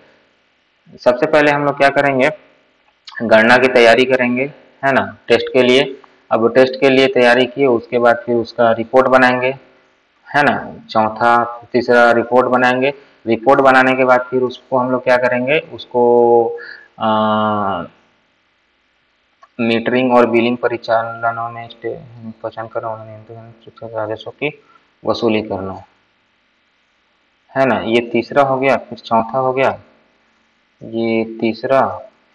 सबसे पहले हम लोग क्या करेंगे, गणना की तैयारी करेंगे, है ना, टेस्ट के लिए। अब टेस्ट के लिए तैयारी किए, उसके बाद फिर उसका रिपोर्ट बनाएंगे, है ना। चौथा, तीसरा रिपोर्ट बनाएंगे। रिपोर्ट बनाने के बाद फिर उसको हम लोग क्या करेंगे, उसको मीटरिंग और बिलिंग परिचालनों में पहचान करना, आदेशों की वसूली करना, है ना। ये तीसरा हो गया, फिर चौथा हो गया, ये तीसरा,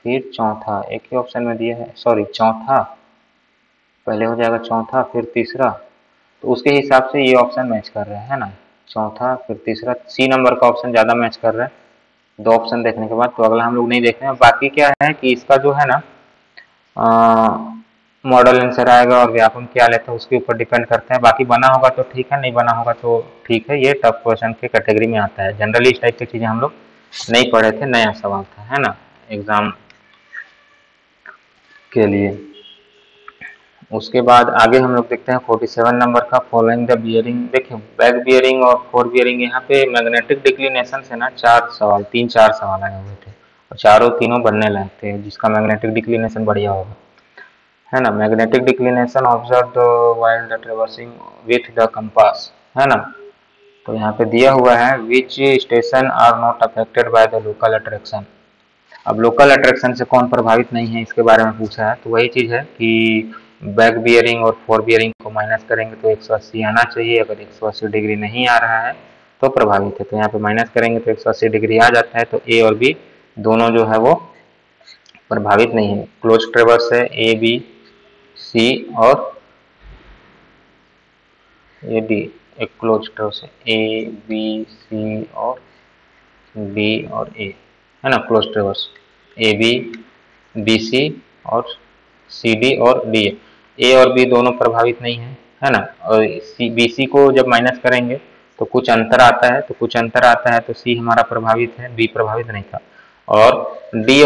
फिर चौथा, एक ही ऑप्शन में दिया है, सॉरी, चौथा पहले हो जाएगा, चौथा फिर तीसरा। तो उसके हिसाब से ये ऑप्शन मैच कर रहे हैं ना, चौथा फिर तीसरा। सी नंबर का ऑप्शन ज़्यादा मैच कर रहा है 2 ऑप्शन देखने के बाद, तो अगला हम लोग नहीं देख रहे हैं। बाकी क्या है कि इसका जो है ना, मॉडल आंसर आएगा और व्यापम क्या लेता है उसके ऊपर डिपेंड करता है। बाकी बना होगा तो ठीक है, नहीं बना होगा तो ठीक है। ये टफ क्वेश्चन की कैटेगरी में आता है। जनरली इस टाइप की चीज़ें हम लोग नहीं पढ़े थे, नया सवाल था, है ना, एग्जाम के लिए। उसके बाद आगे हम लोग देखते हैं 47 नंबर का, फॉलोइंग द बियरिंग। देखिए, बैक बियरिंग और फोर बियरिंग, यहाँ पे मैग्नेटिक डिक्लिनेशन से ना 4 सवाल, 3-4 सवाल आए हुए थे और चारों तीनों बनने लायक थे, जिसका मैग्नेटिक डिक्लिनेशन बढ़िया होगा, है ना। Magnetic declination observe while the traversing with the compass, है ना। तो यहाँ पे दिया हुआ है which station are not affected by the local attraction. अब लोकल अट्रैक्शन से कौन प्रभावित नहीं है, इसके बारे में पूछा है। तो वही चीज़ है कि बैक बियरिंग और फोर बियरिंग को माइनस करेंगे तो 180 आना चाहिए। अगर 180 डिग्री नहीं आ रहा है तो प्रभावित है, तो यहाँ पे माइनस करेंगे तो 180 डिग्री आ जाता है। तो ए और बी दोनों जो है वो प्रभावित नहीं है। क्लोज ट्रेवर्स है ए, बी, सी और ए, डी। एक क्लोज ट्रेवर्स है ए, बी, सी और बी और ए, है ना, क्लोज ट्रेवर्स ए, बी, बी, सी और सी, डी और डी। ए और बी दोनों प्रभावित नहीं है ना। और बी सी को जब माइनस करेंगे तो कुछ अंतर आता है, तो कुछ अंतर आता है तो सी हमारा प्रभावित है, बी प्रभावित नहीं था। और डी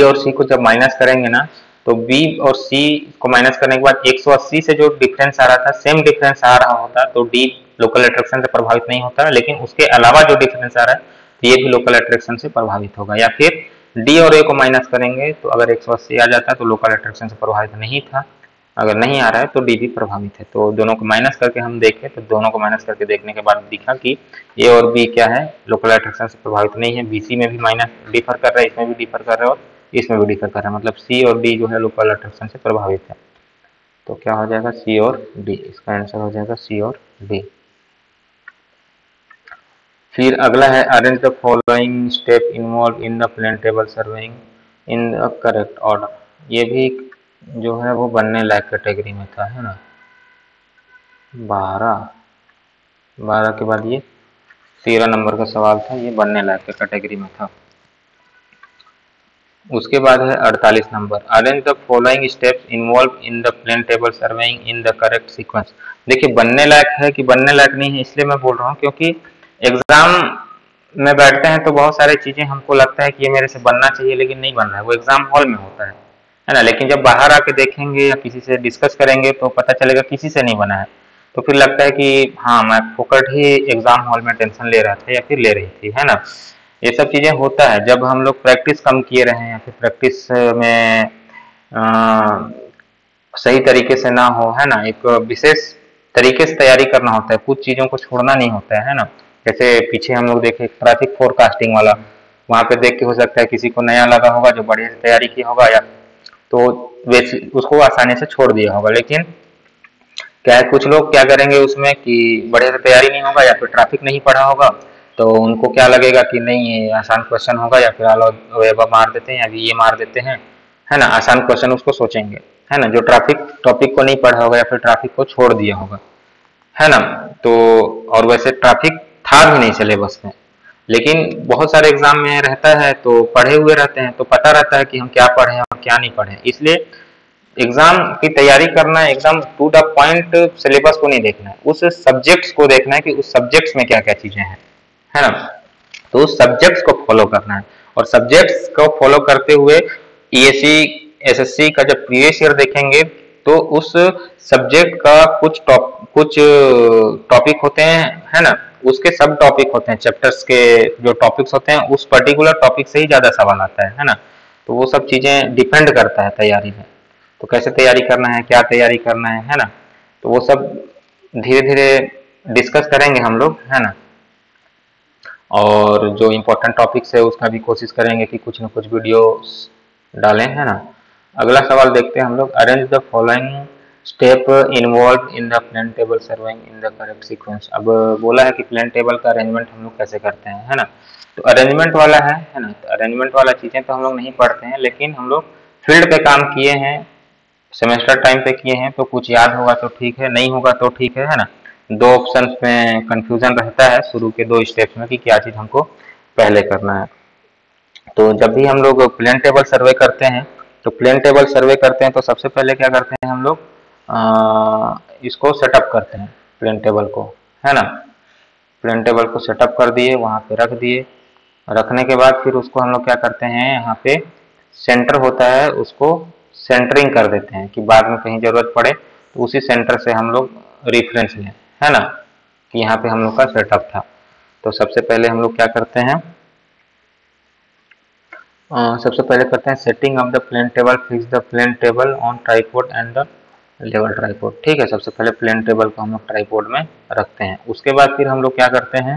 और सी को जब माइनस करेंगे ना तो बी और सी को माइनस करने के बाद 180 से जो डिफरेंस आ रहा था सेम डिफरेंस आ रहा होता तो डी लोकल अट्रैक्शन से प्रभावित नहीं होता, लेकिन उसके अलावा जो डिफरेंस आ रहा है तो ये भी लोकल अट्रैक्शन से प्रभावित होगा। या फिर डी और ए को माइनस करेंगे तो अगर 180 आ जाता तो लोकल अट्रैक्शन से प्रभावित नहीं था, अगर नहीं आ रहा है तो डी भी प्रभावित है। तो दोनों को माइनस करके हम देखें तो दोनों को माइनस करके देखने के बाद दिखा कि ए और बी क्या है, लोकल अट्रैक्शन से प्रभावित नहीं है। बीसी में भी माइनस डिफर कर रहा है, इसमें भी डिफर कर रहा है और इसमें भी डिफर कर रहा है, मतलब सी और डी जो है लोकल अट्रैक्शन से प्रभावित है। तो क्या हो जाएगा सी और डी, इसका आंसर हो जाएगा सी और डी। फिर अगला है arrange the following step involve in the plane table surveying in the correct order. ये भी जो है वो बनने लायक कैटेगरी में था, है ना। 12 के बाद ये 13 नंबर का सवाल था, ये बनने लायक कैटेगरी में था। उसके बाद है 48 number, arrange the following steps involve in the plane table surveying in the correct sequence. देखिए बनने लायक है कि बनने लायक नहीं है इसलिए मैं बोल रहा हूँ क्योंकि एग्जाम में बैठते हैं तो बहुत सारी चीजें हमको लगता है कि ये मेरे से बनना चाहिए लेकिन नहीं बन रहा है, वो एग्जाम हॉल में होता है ना। लेकिन जब बाहर आके देखेंगे या किसी से डिस्कस करेंगे तो पता चलेगा किसी से नहीं बना है, तो फिर लगता है कि हाँ मैं फोकट ही एग्जाम हॉल में टेंशन ले रहा था या फिर ले रही थी, है ना। ये सब चीजें होता है जब हम लोग प्रैक्टिस कम किए रहे हैं या फिर प्रैक्टिस में सही तरीके से ना हो, है ना। एक विशेष तरीके से तैयारी करना होता है, कुछ चीजों को छोड़ना नहीं होता है ना। जैसे पीछे हम लोग देखे ट्रैफिक फोरकास्टिंग वाला, वहां पे देख के हो सकता है किसी को नया लगा होगा जो बढ़िया से तैयारी किया होगा या तो वैसे उसको आसानी से छोड़ दिया होगा। लेकिन क्या है कुछ लोग क्या करेंगे उसमें कि बढ़िया से तैयारी नहीं होगा या फिर ट्रैफिक नहीं पढ़ा होगा तो उनको क्या लगेगा कि नहीं ये आसान क्वेश्चन होगा या फिर आलो वेबा मार देते हैं या ये मार देते हैं, है ना। आसान क्वेश्चन उसको सोचेंगे, है ना, जो ट्रैफिक टॉपिक को नहीं पढ़ा होगा या फिर ट्रैफिक को छोड़ दिया होगा, है ना। तो और वैसे ट्रैफिक था भी नहीं सिलेबस में, लेकिन बहुत सारे एग्जाम में रहता है तो पढ़े हुए रहते हैं तो पता रहता है कि हम क्या पढ़े और क्या नहीं पढ़े। इसलिए एग्जाम की तैयारी करना है एकदम टू द पॉइंट, सिलेबस को नहीं देखना है, उस सब्जेक्ट्स को देखना है कि उस सब्जेक्ट्स में क्या क्या चीजें हैं, है ना। तो उस सब्जेक्ट्स को फॉलो करना है और सब्जेक्ट्स को फॉलो करते हुए ईएससी एसएससी का जब प्रीवियस ईयर देखेंगे तो उस सब्जेक्ट का कुछ टॉपिक होते हैं, है ना, उसके सब टॉपिक होते हैं, चैप्टर्स के जो टॉपिक्स होते हैं उस पर्टिकुलर टॉपिक से ही ज्यादा सवाल आता है ना। तो वो सब चीजें डिपेंड करता है तैयारी में, तो कैसे तैयारी करना है, क्या तैयारी करना है ना। तो वो सब धीरे धीरे डिस्कस करेंगे हम लोग, है ना। और जो इम्पोर्टेंट टॉपिक्स है उसका भी कोशिश करेंगे कि कुछ न कुछ वीडियो डालें, है ना। अगला सवाल देखते हैं हम लोग, arrange the following step involve in the plane table surveying in the correct sequence. अब बोला है कि प्लेन टेबल का अरेंजमेंट हम लोग कैसे करते हैं, है ना। तो अरेंजमेंट वाला है ना, तो अरेंजमेंट वाला चीजें तो हम लोग नहीं पढ़ते हैं लेकिन हम लोग फील्ड पे काम किए हैं, सेमेस्टर टाइम पे किए हैं तो कुछ याद होगा तो ठीक है, नहीं होगा तो ठीक है ना। दो ऑप्शन में कंफ्यूजन रहता है शुरू के 2 स्टेप्स में कि क्या चीज हमको पहले करना है। तो जब भी हम लोग प्लेन टेबल सर्वे करते हैं तो प्लेन टेबल सर्वे करते हैं तो सबसे पहले क्या करते हैं हम लोग इसको सेटअप करते हैं प्लेन टेबल को, है ना। प्लेन टेबल को सेटअप कर दिए, वहां पे रख दिए, रखने के बाद फिर उसको हम लोग क्या करते हैं, यहाँ पे सेंटर होता है उसको सेंटरिंग कर देते हैं कि बाद में कहीं जरूरत पड़े तो उसी सेंटर से हम लोग रेफरेंस लें, है ना, कि यहाँ पे हम लोग का सेटअप था। तो सबसे पहले हम लोग क्या करते हैं, सबसे पहले करते हैं setting of the plane table, fix the plane table on tripod and the level tripod. ठीक है, सबसे पहले प्लेन टेबल को हम लोग ट्राइपॉड में रखते हैं। उसके बाद फिर हम लोग क्या करते हैं,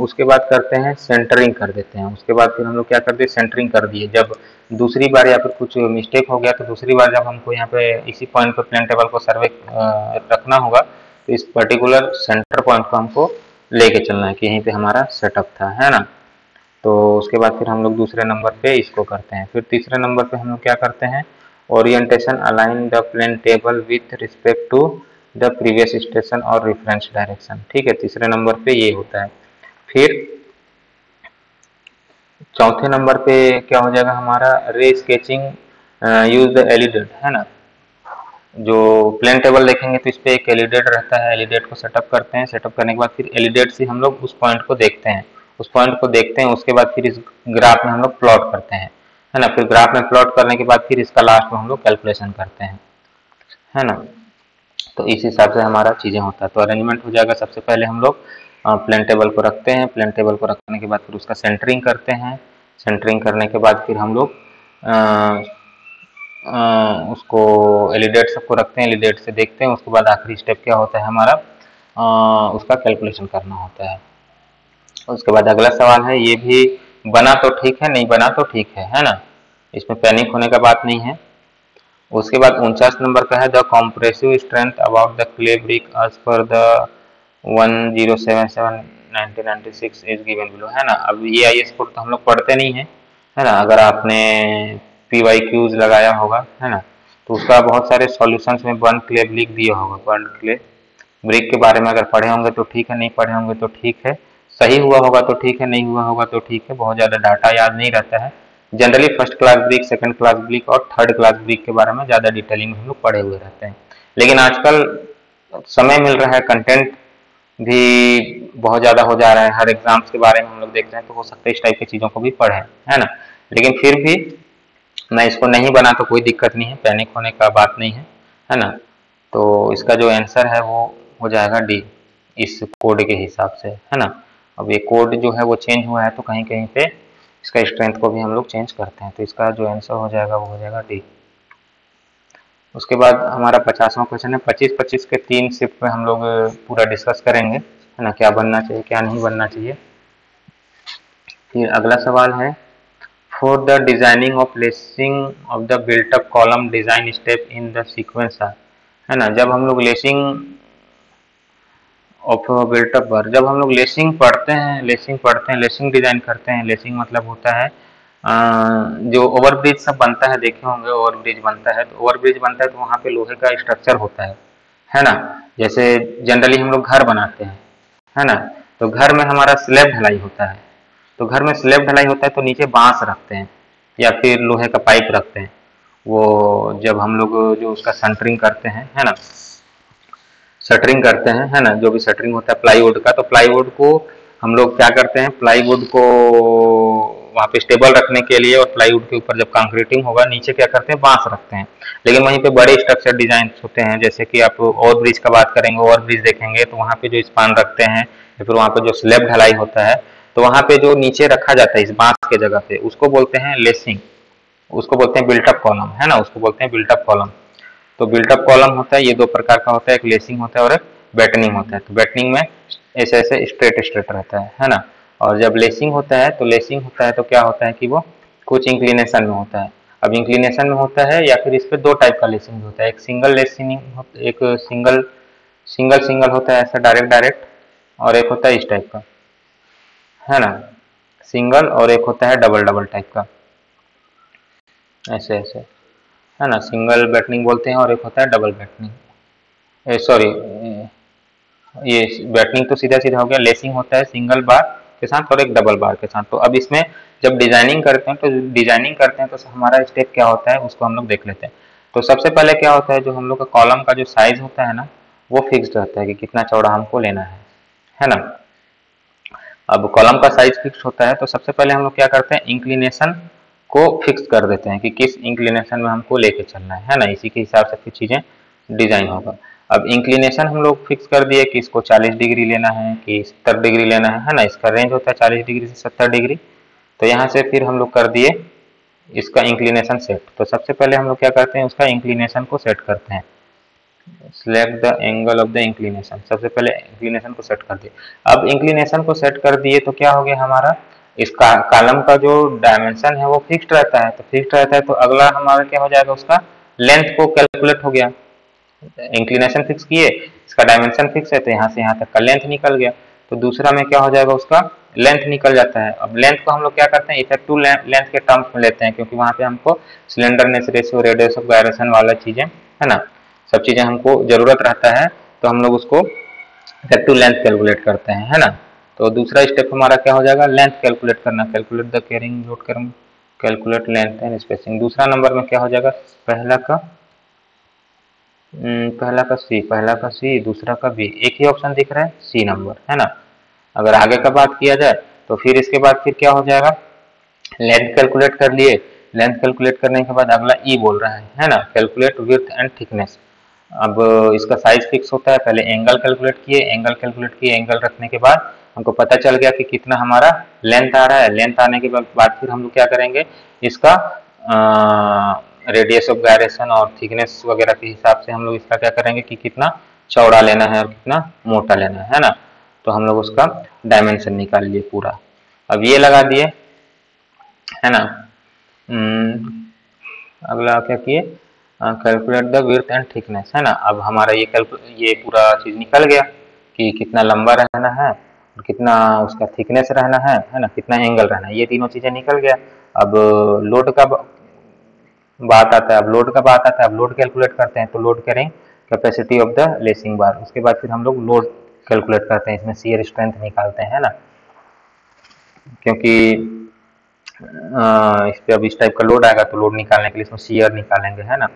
उसके बाद करते हैं सेंटरिंग कर देते हैं। उसके बाद फिर हम लोग क्या करते हैं, सेंटरिंग कर दिए, जब दूसरी बार या फिर कुछ मिस्टेक हो गया तो दूसरी बार जब हमको यहाँ पे इसी पॉइंट पे प्लेन टेबल को सर्वे रखना होगा तो इस पर्टिकुलर सेंटर पॉइंट को हमको लेके चलना है कि यहीं पे हमारा सेटअप था, है ना। तो उसके बाद फिर हम लोग दूसरे नंबर पे इसको करते हैं। फिर तीसरे नंबर पे हम लोग क्या करते हैं, orientation align the plane table with respect to the previous station और रेफरेंस डायरेक्शन। ठीक है, तीसरे नंबर पे ये होता है। फिर चौथे नंबर पे क्या हो जाएगा हमारा, रे स्केचिंग यूज द एलिडेट, है ना। जो प्लेन टेबल देखेंगे तो इस पे एक एलिडेट रहता है, एलिडेट को सेटअप करते हैं, सेटअप करने के बाद फिर एलिडेट से हम लोग उस पॉइंट को देखते हैं, उस पॉइंट को देखते हैं, उसके बाद फिर इस ग्राफ में हम लोग प्लॉट करते हैं, है ना। फिर ग्राफ में प्लॉट करने के बाद फिर इसका लास्ट में हम लोग कैलकुलेशन करते हैं, है ना। तो इस हिसाब से हमारा चीज़ें होता है। तो अरेंजमेंट हो जाएगा, सबसे पहले हम लोग प्लेन टेबल को रखते हैं, प्लेन टेबल को रखने के बाद फिर उसका सेंटरिंग करते हैं, सेंटरिंग करने के बाद फिर हम लोग उसको एलिडेट सबको रखते हैं, एलिडेट से देखते हैं, उसके बाद आखिरी स्टेप क्या होता है हमारा, उसका कैलकुलेशन करना होता है। उसके बाद अगला सवाल है, ये भी बना तो ठीक है, नहीं बना तो ठीक है ना, इसमें पैनिक होने का बात नहीं है। उसके बाद 49 नंबर का है, the compressive strength about the clay brick as per the 1077/1996 is given below, है ना। अब ये IAS कोड तो हम लोग पढ़ते नहीं है, है ना। अगर आपने PYQs लगाया होगा, है ना, तो उसका बहुत सारे सॉल्यूशंस में बर्न क्ले ब्रिक दिया होगा, बर्न क्ले ब्रिक के बारे में अगर पढ़े होंगे तो ठीक है, नहीं पढ़े होंगे तो ठीक है, सही हुआ होगा तो ठीक है, नहीं हुआ होगा तो ठीक है, बहुत ज़्यादा डाटा याद नहीं रहता है। Generally first class brick, second class brick और थर्ड क्लास ब्रिक के बारे में ज़्यादा डिटेलिंग में हम लोग पढ़े हुए रहते हैं। लेकिन आजकल समय मिल रहा है, कंटेंट भी बहुत ज़्यादा हो जा रहा है, हर एग्जाम्स के बारे में हम लोग देख रहे हैं, तो हो सकता है इस टाइप की चीज़ों को भी पढ़ें, है ना। लेकिन फिर भी मैं इसको नहीं बना तो कोई दिक्कत नहीं है, पैनिक होने का बात नहीं है ना। तो इसका जो आंसर है वो हो जाएगा डी, इस कोड के हिसाब से, है ना। अब ये कोड जो है वो चेंज हुआ है, तो कहीं कहीं पे इसका स्ट्रेंथ को भी हम लोग चेंज करते हैं, तो इसका जो आंसर हो जाएगा वो हो जाएगा डी। उसके बाद हमारा 50वां क्वेश्चन है, 25-25 के 3 शिफ्ट में हम लोग पूरा डिस्कस करेंगे, है ना, क्या बनना चाहिए क्या नहीं बनना चाहिए। फिर अगला सवाल है, for the designing of lacing of the built up column design step in the sequence are, है ना। जब हम लोग लेसिंग ऑफ बिल्ट अप पर, जब हम लोग लेसिंग पढ़ते हैं, लेसिंग डिजाइन करते हैं, लेसिंग मतलब होता है जो ओवरब्रिज सब बनता है, देखे होंगे ओवरब्रिज बनता है, तो ओवरब्रिज बनता है तो वहाँ पे लोहे का स्ट्रक्चर होता है ना। जैसे जनरली हम लोग घर बनाते हैं, है ना, तो घर में हमारा स्लैब ढलाई होता है, तो घर में स्लैब ढलाई होता है तो नीचे बांस रखते हैं या फिर लोहे का पाइप रखते हैं। वो जब हम लोग जो उसका सेंटरिंग करते हैं, है ना, शटरिंग करते हैं, है ना, जो भी शटरिंग होता है प्लाईवुड का, तो प्लाईवुड को हम लोग क्या करते हैं, प्लाईवुड को वहाँ पे स्टेबल रखने के लिए, और प्लाईवुड के ऊपर जब कंक्रीटिंग होगा नीचे क्या करते हैं, बांस रखते हैं। लेकिन वहीं पे बड़े स्ट्रक्चर डिजाइन होते हैं, जैसे कि आप ओवर ब्रिज का बात करेंगे, ओवर ब्रिज देखेंगे तो वहाँ पे जो स्पान रखते हैं या फिर वहाँ पे जो स्लैब ढलाई होता है, तो वहाँ पे जो नीचे रखा जाता है इस बांस के जगह पे, उसको बोलते हैं लेसिंग, उसको बोलते हैं बिल्टअप कॉलम, है ना, उसको बोलते हैं बिल्टअप कॉलम। तो बिल्टअप कॉलम होता है, ये दो प्रकार का होता है, एक लेसिंग होता है और एक बैटनिंग होता है। तो बैटनिंग में ऐसे ऐसे स्ट्रेट स्ट्रेट रहता है ना। और जब लेसिंग होता है, तो लेसिंग होता है तो क्या होता है कि वो कुछ इंक्लिनेशन में होता है। अब इंक्लिनेशन में होता है या फिर इस पे दो टाइप का लेसिंग होता है, एक सिंगल लेसिंग, एक सिंगल सिंगल सिंगल होता है ऐसा डायरेक्ट डायरेक्ट, और एक होता है इस टाइप का, है ना, सिंगल, और एक होता है डबल डबल टाइप का, ऐसे ऐसे, है ना, सिंगल बैटनिंग बोलते हैं, और एक होता है डबल बैटनिंग, सॉरी ये बैटनिंग तो सीधा सीधा हो गया, लेसिंग होता है सिंगल बार के साथ और एक डबल बार के साथ। तो अब इसमें जब डिजाइनिंग करते हैं तो हमारा स्टेप क्या होता है उसको हम लोग देख लेते हैं। तो सबसे पहले क्या होता है, जो हम लोग का कॉलम का जो साइज होता है ना, वो फिक्स्ड रहता है कि कितना चौड़ा हमको लेना है ना। अब कॉलम का साइज फिक्स होता है तो सबसे पहले हम लोग क्या करते हैं, इंक्लिनेशन को फिक्स कर देते हैं कि किस इंक्लिनेशन में हमको लेके चलना है ना, इसी के हिसाब से फिर चीज़ें डिजाइन होगा। अब इंक्लिनेशन हम लोग फिक्स कर दिए कि इसको 40 डिग्री लेना है कि 70 डिग्री लेना है ना, इसका रेंज होता है 40 डिग्री से 70 डिग्री। तो यहाँ से फिर हम लोग कर दिए इसका इंक्लिनेशन सेट। तो सबसे पहले हम लोग क्या करते हैं, उसका इंक्लिनेशन को सेट करते हैं, select the angle of the inclination, सबसे पहले इंक्लिनेशन को सेट कर दिए। अब इंक्लिनेशन को सेट कर दिए तो क्या हो गया हमारा, इस कॉलम का जो डायमेंशन है वो फिक्स्ड रहता है, तो फिक्स्ड रहता है तो अगला हमारा क्या हो जाएगा, उसका लेंथ को कैलकुलेट हो गया। इंक्लिनेशन फिक्स किए, इसका डायमेंशन फिक्स है तो यहाँ से यहाँ तक का लेंथ निकल गया, तो दूसरा में क्या हो जाएगा, उसका लेंथ निकल जाता है। अब लेंथ को हम लोग क्या करते हैं, इफेक्टिव लेंथ के टर्म्स में लेते हैं, क्योंकि वहाँ पे हमको slenderness ratio, radius of gyration वाला चीजें, है ना, सब चीजें हमको जरूरत रहता है, तो हम लोग उसको इफेक्टिव लेंथ कैलकुलेट करते हैं, है ना। तो दूसरा स्टेप हमारा क्या हो जाएगा, लेंथ कैलकुलेट करना, calculate the carrying load calculate length and spacing. दूसरा नंबर में क्या हो जाएगा, पहला का सी, दूसरा का बी, एक ही ऑप्शन दिख रहा है सी नंबर, है ना। अगर आगे का बात किया जाए तो फिर इसके बाद फिर क्या हो जाएगा, लेंथ कैलकुलेट कर लिए, लेंथ कैलकुलेट करने के बाद अगला ई बोल रहा है ना, कैलकुलेट विड्थ एंड थिकनेस। अब इसका साइज फिक्स होता है, पहले एंगल कैलकुलेट किए, एंगल रखने के बाद हमको पता चल गया कि कितना हमारा लेंथ आ रहा है। लेंथ आने के बाद फिर हम लोग क्या करेंगे, इसका रेडियस ऑफ गायरेशन और थिकनेस वगैरह के हिसाब से हम लोग इसका क्या करेंगे कि कितना चौड़ा लेना है और कितना मोटा लेना है ना। तो हम लोग उसका डायमेंशन निकाल लिए पूरा। अब ये लगा दिए, है ना। अगला क्या किए, calculate the width and thickness, है ना। अब हमारा ये पूरा चीज निकल गया कि कितना लंबा रहना है और कितना उसका थिकनेस रहना है ना, कितना एंगल रहना है, ये तीनों चीजें निकल गया। अब लोड का बात आता है, अब लोड कैलकुलेट करते हैं। तो लोड करें capacity of the lacing bar, उसके बाद फिर हम लोग लोड कैलकुलेट करते हैं, इसमें शियर स्ट्रेंथ निकालते हैं ना, क्योंकि इस पे अब इस टाइप का लोड आएगा तो लोड निकालने के लिए इसमें शियर निकालेंगे, है ना।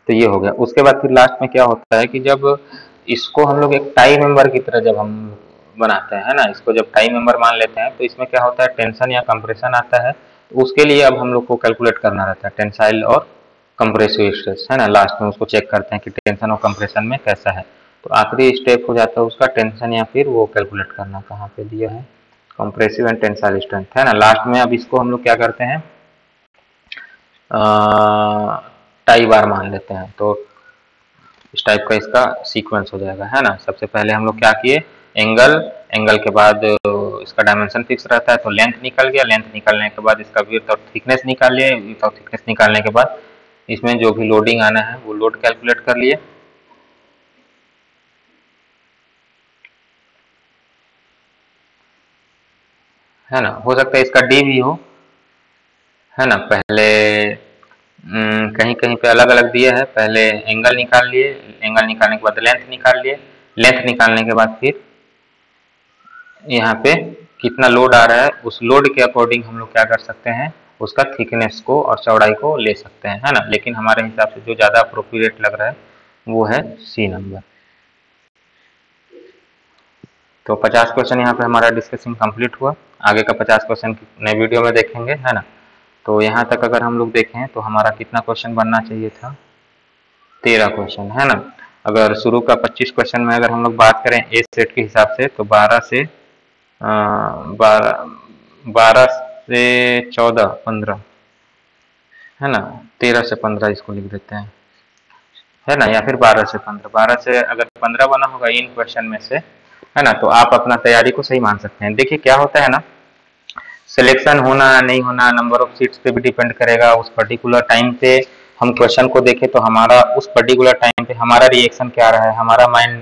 तो ये हो गया। उसके बाद फिर लास्ट में क्या होता है कि जब इसको हम लोग एक टाई मेंबर की तरह जब हम बनाते हैं, है ना, इसको जब टाई मेंबर मान लेते हैं तो इसमें क्या होता है, टेंशन या कंप्रेशन आता है। तो उसके लिए अब हम लोग को कैलकुलेट करना रहता है टेंसाइल और कंप्रेसिव स्ट्रेस, है ना। लास्ट में उसको चेक करते हैं कि टेंशन और कंप्रेशन में कैसा है। तो आखिरी स्टेप हो जाता है उसका टेंशन या फिर वो कैलकुलेट करना, कहाँ पे दिया है, कंप्रेसिव एंड टेंसाइल स्ट्रेंथ, है ना। लास्ट में अब इसको हम लोग क्या करते हैं, टाई बार मान लेते हैं। तो इस टाइप का इसका सीक्वेंस हो जाएगा, है ना। सबसे पहले हम लोग क्या किए, एंगल के बाद इसका डायमेंशन फिक्स रहता है तो लेंथ निकल गया, लेंथ निकलने के बाद इसका विड्थ और थिकनेस निकाल लिए, विड्थ और थिकनेस निकालने के बाद इसमें जो भी लोडिंग आना है वो लोड कैलकुलेट कर लिए, है ना। हो सकता है इसका डी भी हो, है ना। पहले कहीं कहीं पे अलग अलग दिए है, पहले एंगल निकाल लिए, एंगल निकालने के बाद लेंथ निकाल लिए, लेंथ निकालने के बाद फिर यहाँ पे कितना लोड आ रहा है उस लोड के अकॉर्डिंग हम लोग क्या कर सकते हैं, उसका थिकनेस को और चौड़ाई को ले सकते हैं, है ना। लेकिन हमारे हिसाब से जो ज़्यादा अप्रोप्रिएट लग रहा है वो है सी नंबर। तो 50 क्वेश्चन यहाँ पे हमारा डिस्कशन कंप्लीट हुआ। आगे का 50 क्वेश्चन नए वीडियो में देखेंगे, है ना। तो यहाँ तक अगर हम लोग देखें तो हमारा कितना क्वेश्चन बनना चाहिए था, 13 क्वेश्चन, है ना। अगर शुरू का 25 क्वेश्चन में अगर हम लोग बात करें ए सेट के हिसाब से तो 12 से 14 15, है ना। 13 से 15 इसको लिख देते हैं, है ना, या फिर 12 से 15, 12 से अगर 15 बना होगा इन क्वेश्चन में से, है ना, तो आप अपना तैयारी को सही मान सकते हैं। देखिए क्या होता है ना, सिलेक्शन होना नहीं होना नंबर ऑफ सीट्स पे भी डिपेंड करेगा। उस पर्टिकुलर टाइम पे हम क्वेश्चन को देखें तो हमारा उस पर्टिकुलर टाइम पे हमारा रिएक्शन क्या रहा है, हमारा माइंड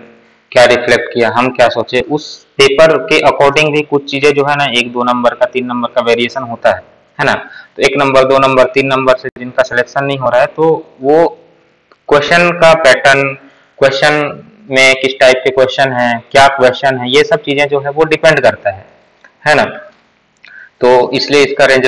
क्या रिफ्लेक्ट किया, हम क्या सोचे, उस पेपर के अकॉर्डिंग भी कुछ चीजें जो है ना, 1 2 नंबर का 3 नंबर का वेरिएशन होता है ना। तो 1 नंबर 2 नंबर 3 नंबर से जिनका सिलेक्शन नहीं हो रहा है तो वो क्वेश्चन का पैटर्न, क्वेश्चन में किस टाइप के क्वेश्चन है, क्या क्वेश्चन है, ये सब चीजें जो है वो डिपेंड करता है ना। तो इसलिए इसका रेंज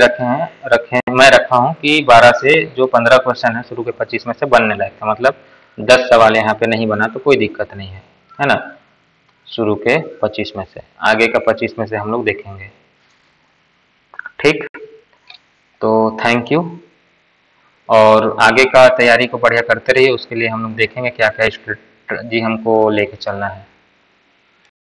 मैं रखा हूँ कि 12 से जो 15 क्वेश्चन है शुरू के 25 में से बनने लायक था, मतलब 10 सवाल यहाँ पे नहीं बना तो कोई दिक्कत नहीं है ना। शुरू के 25 में से, आगे का 25 में से हम लोग देखेंगे, ठीक। तो थैंक यू, और आगे का तैयारी को बढ़िया करते रहिए। उसके लिए हम लोग देखेंगे क्या क्या स्ट्रेटजी हमको लेके चलना है।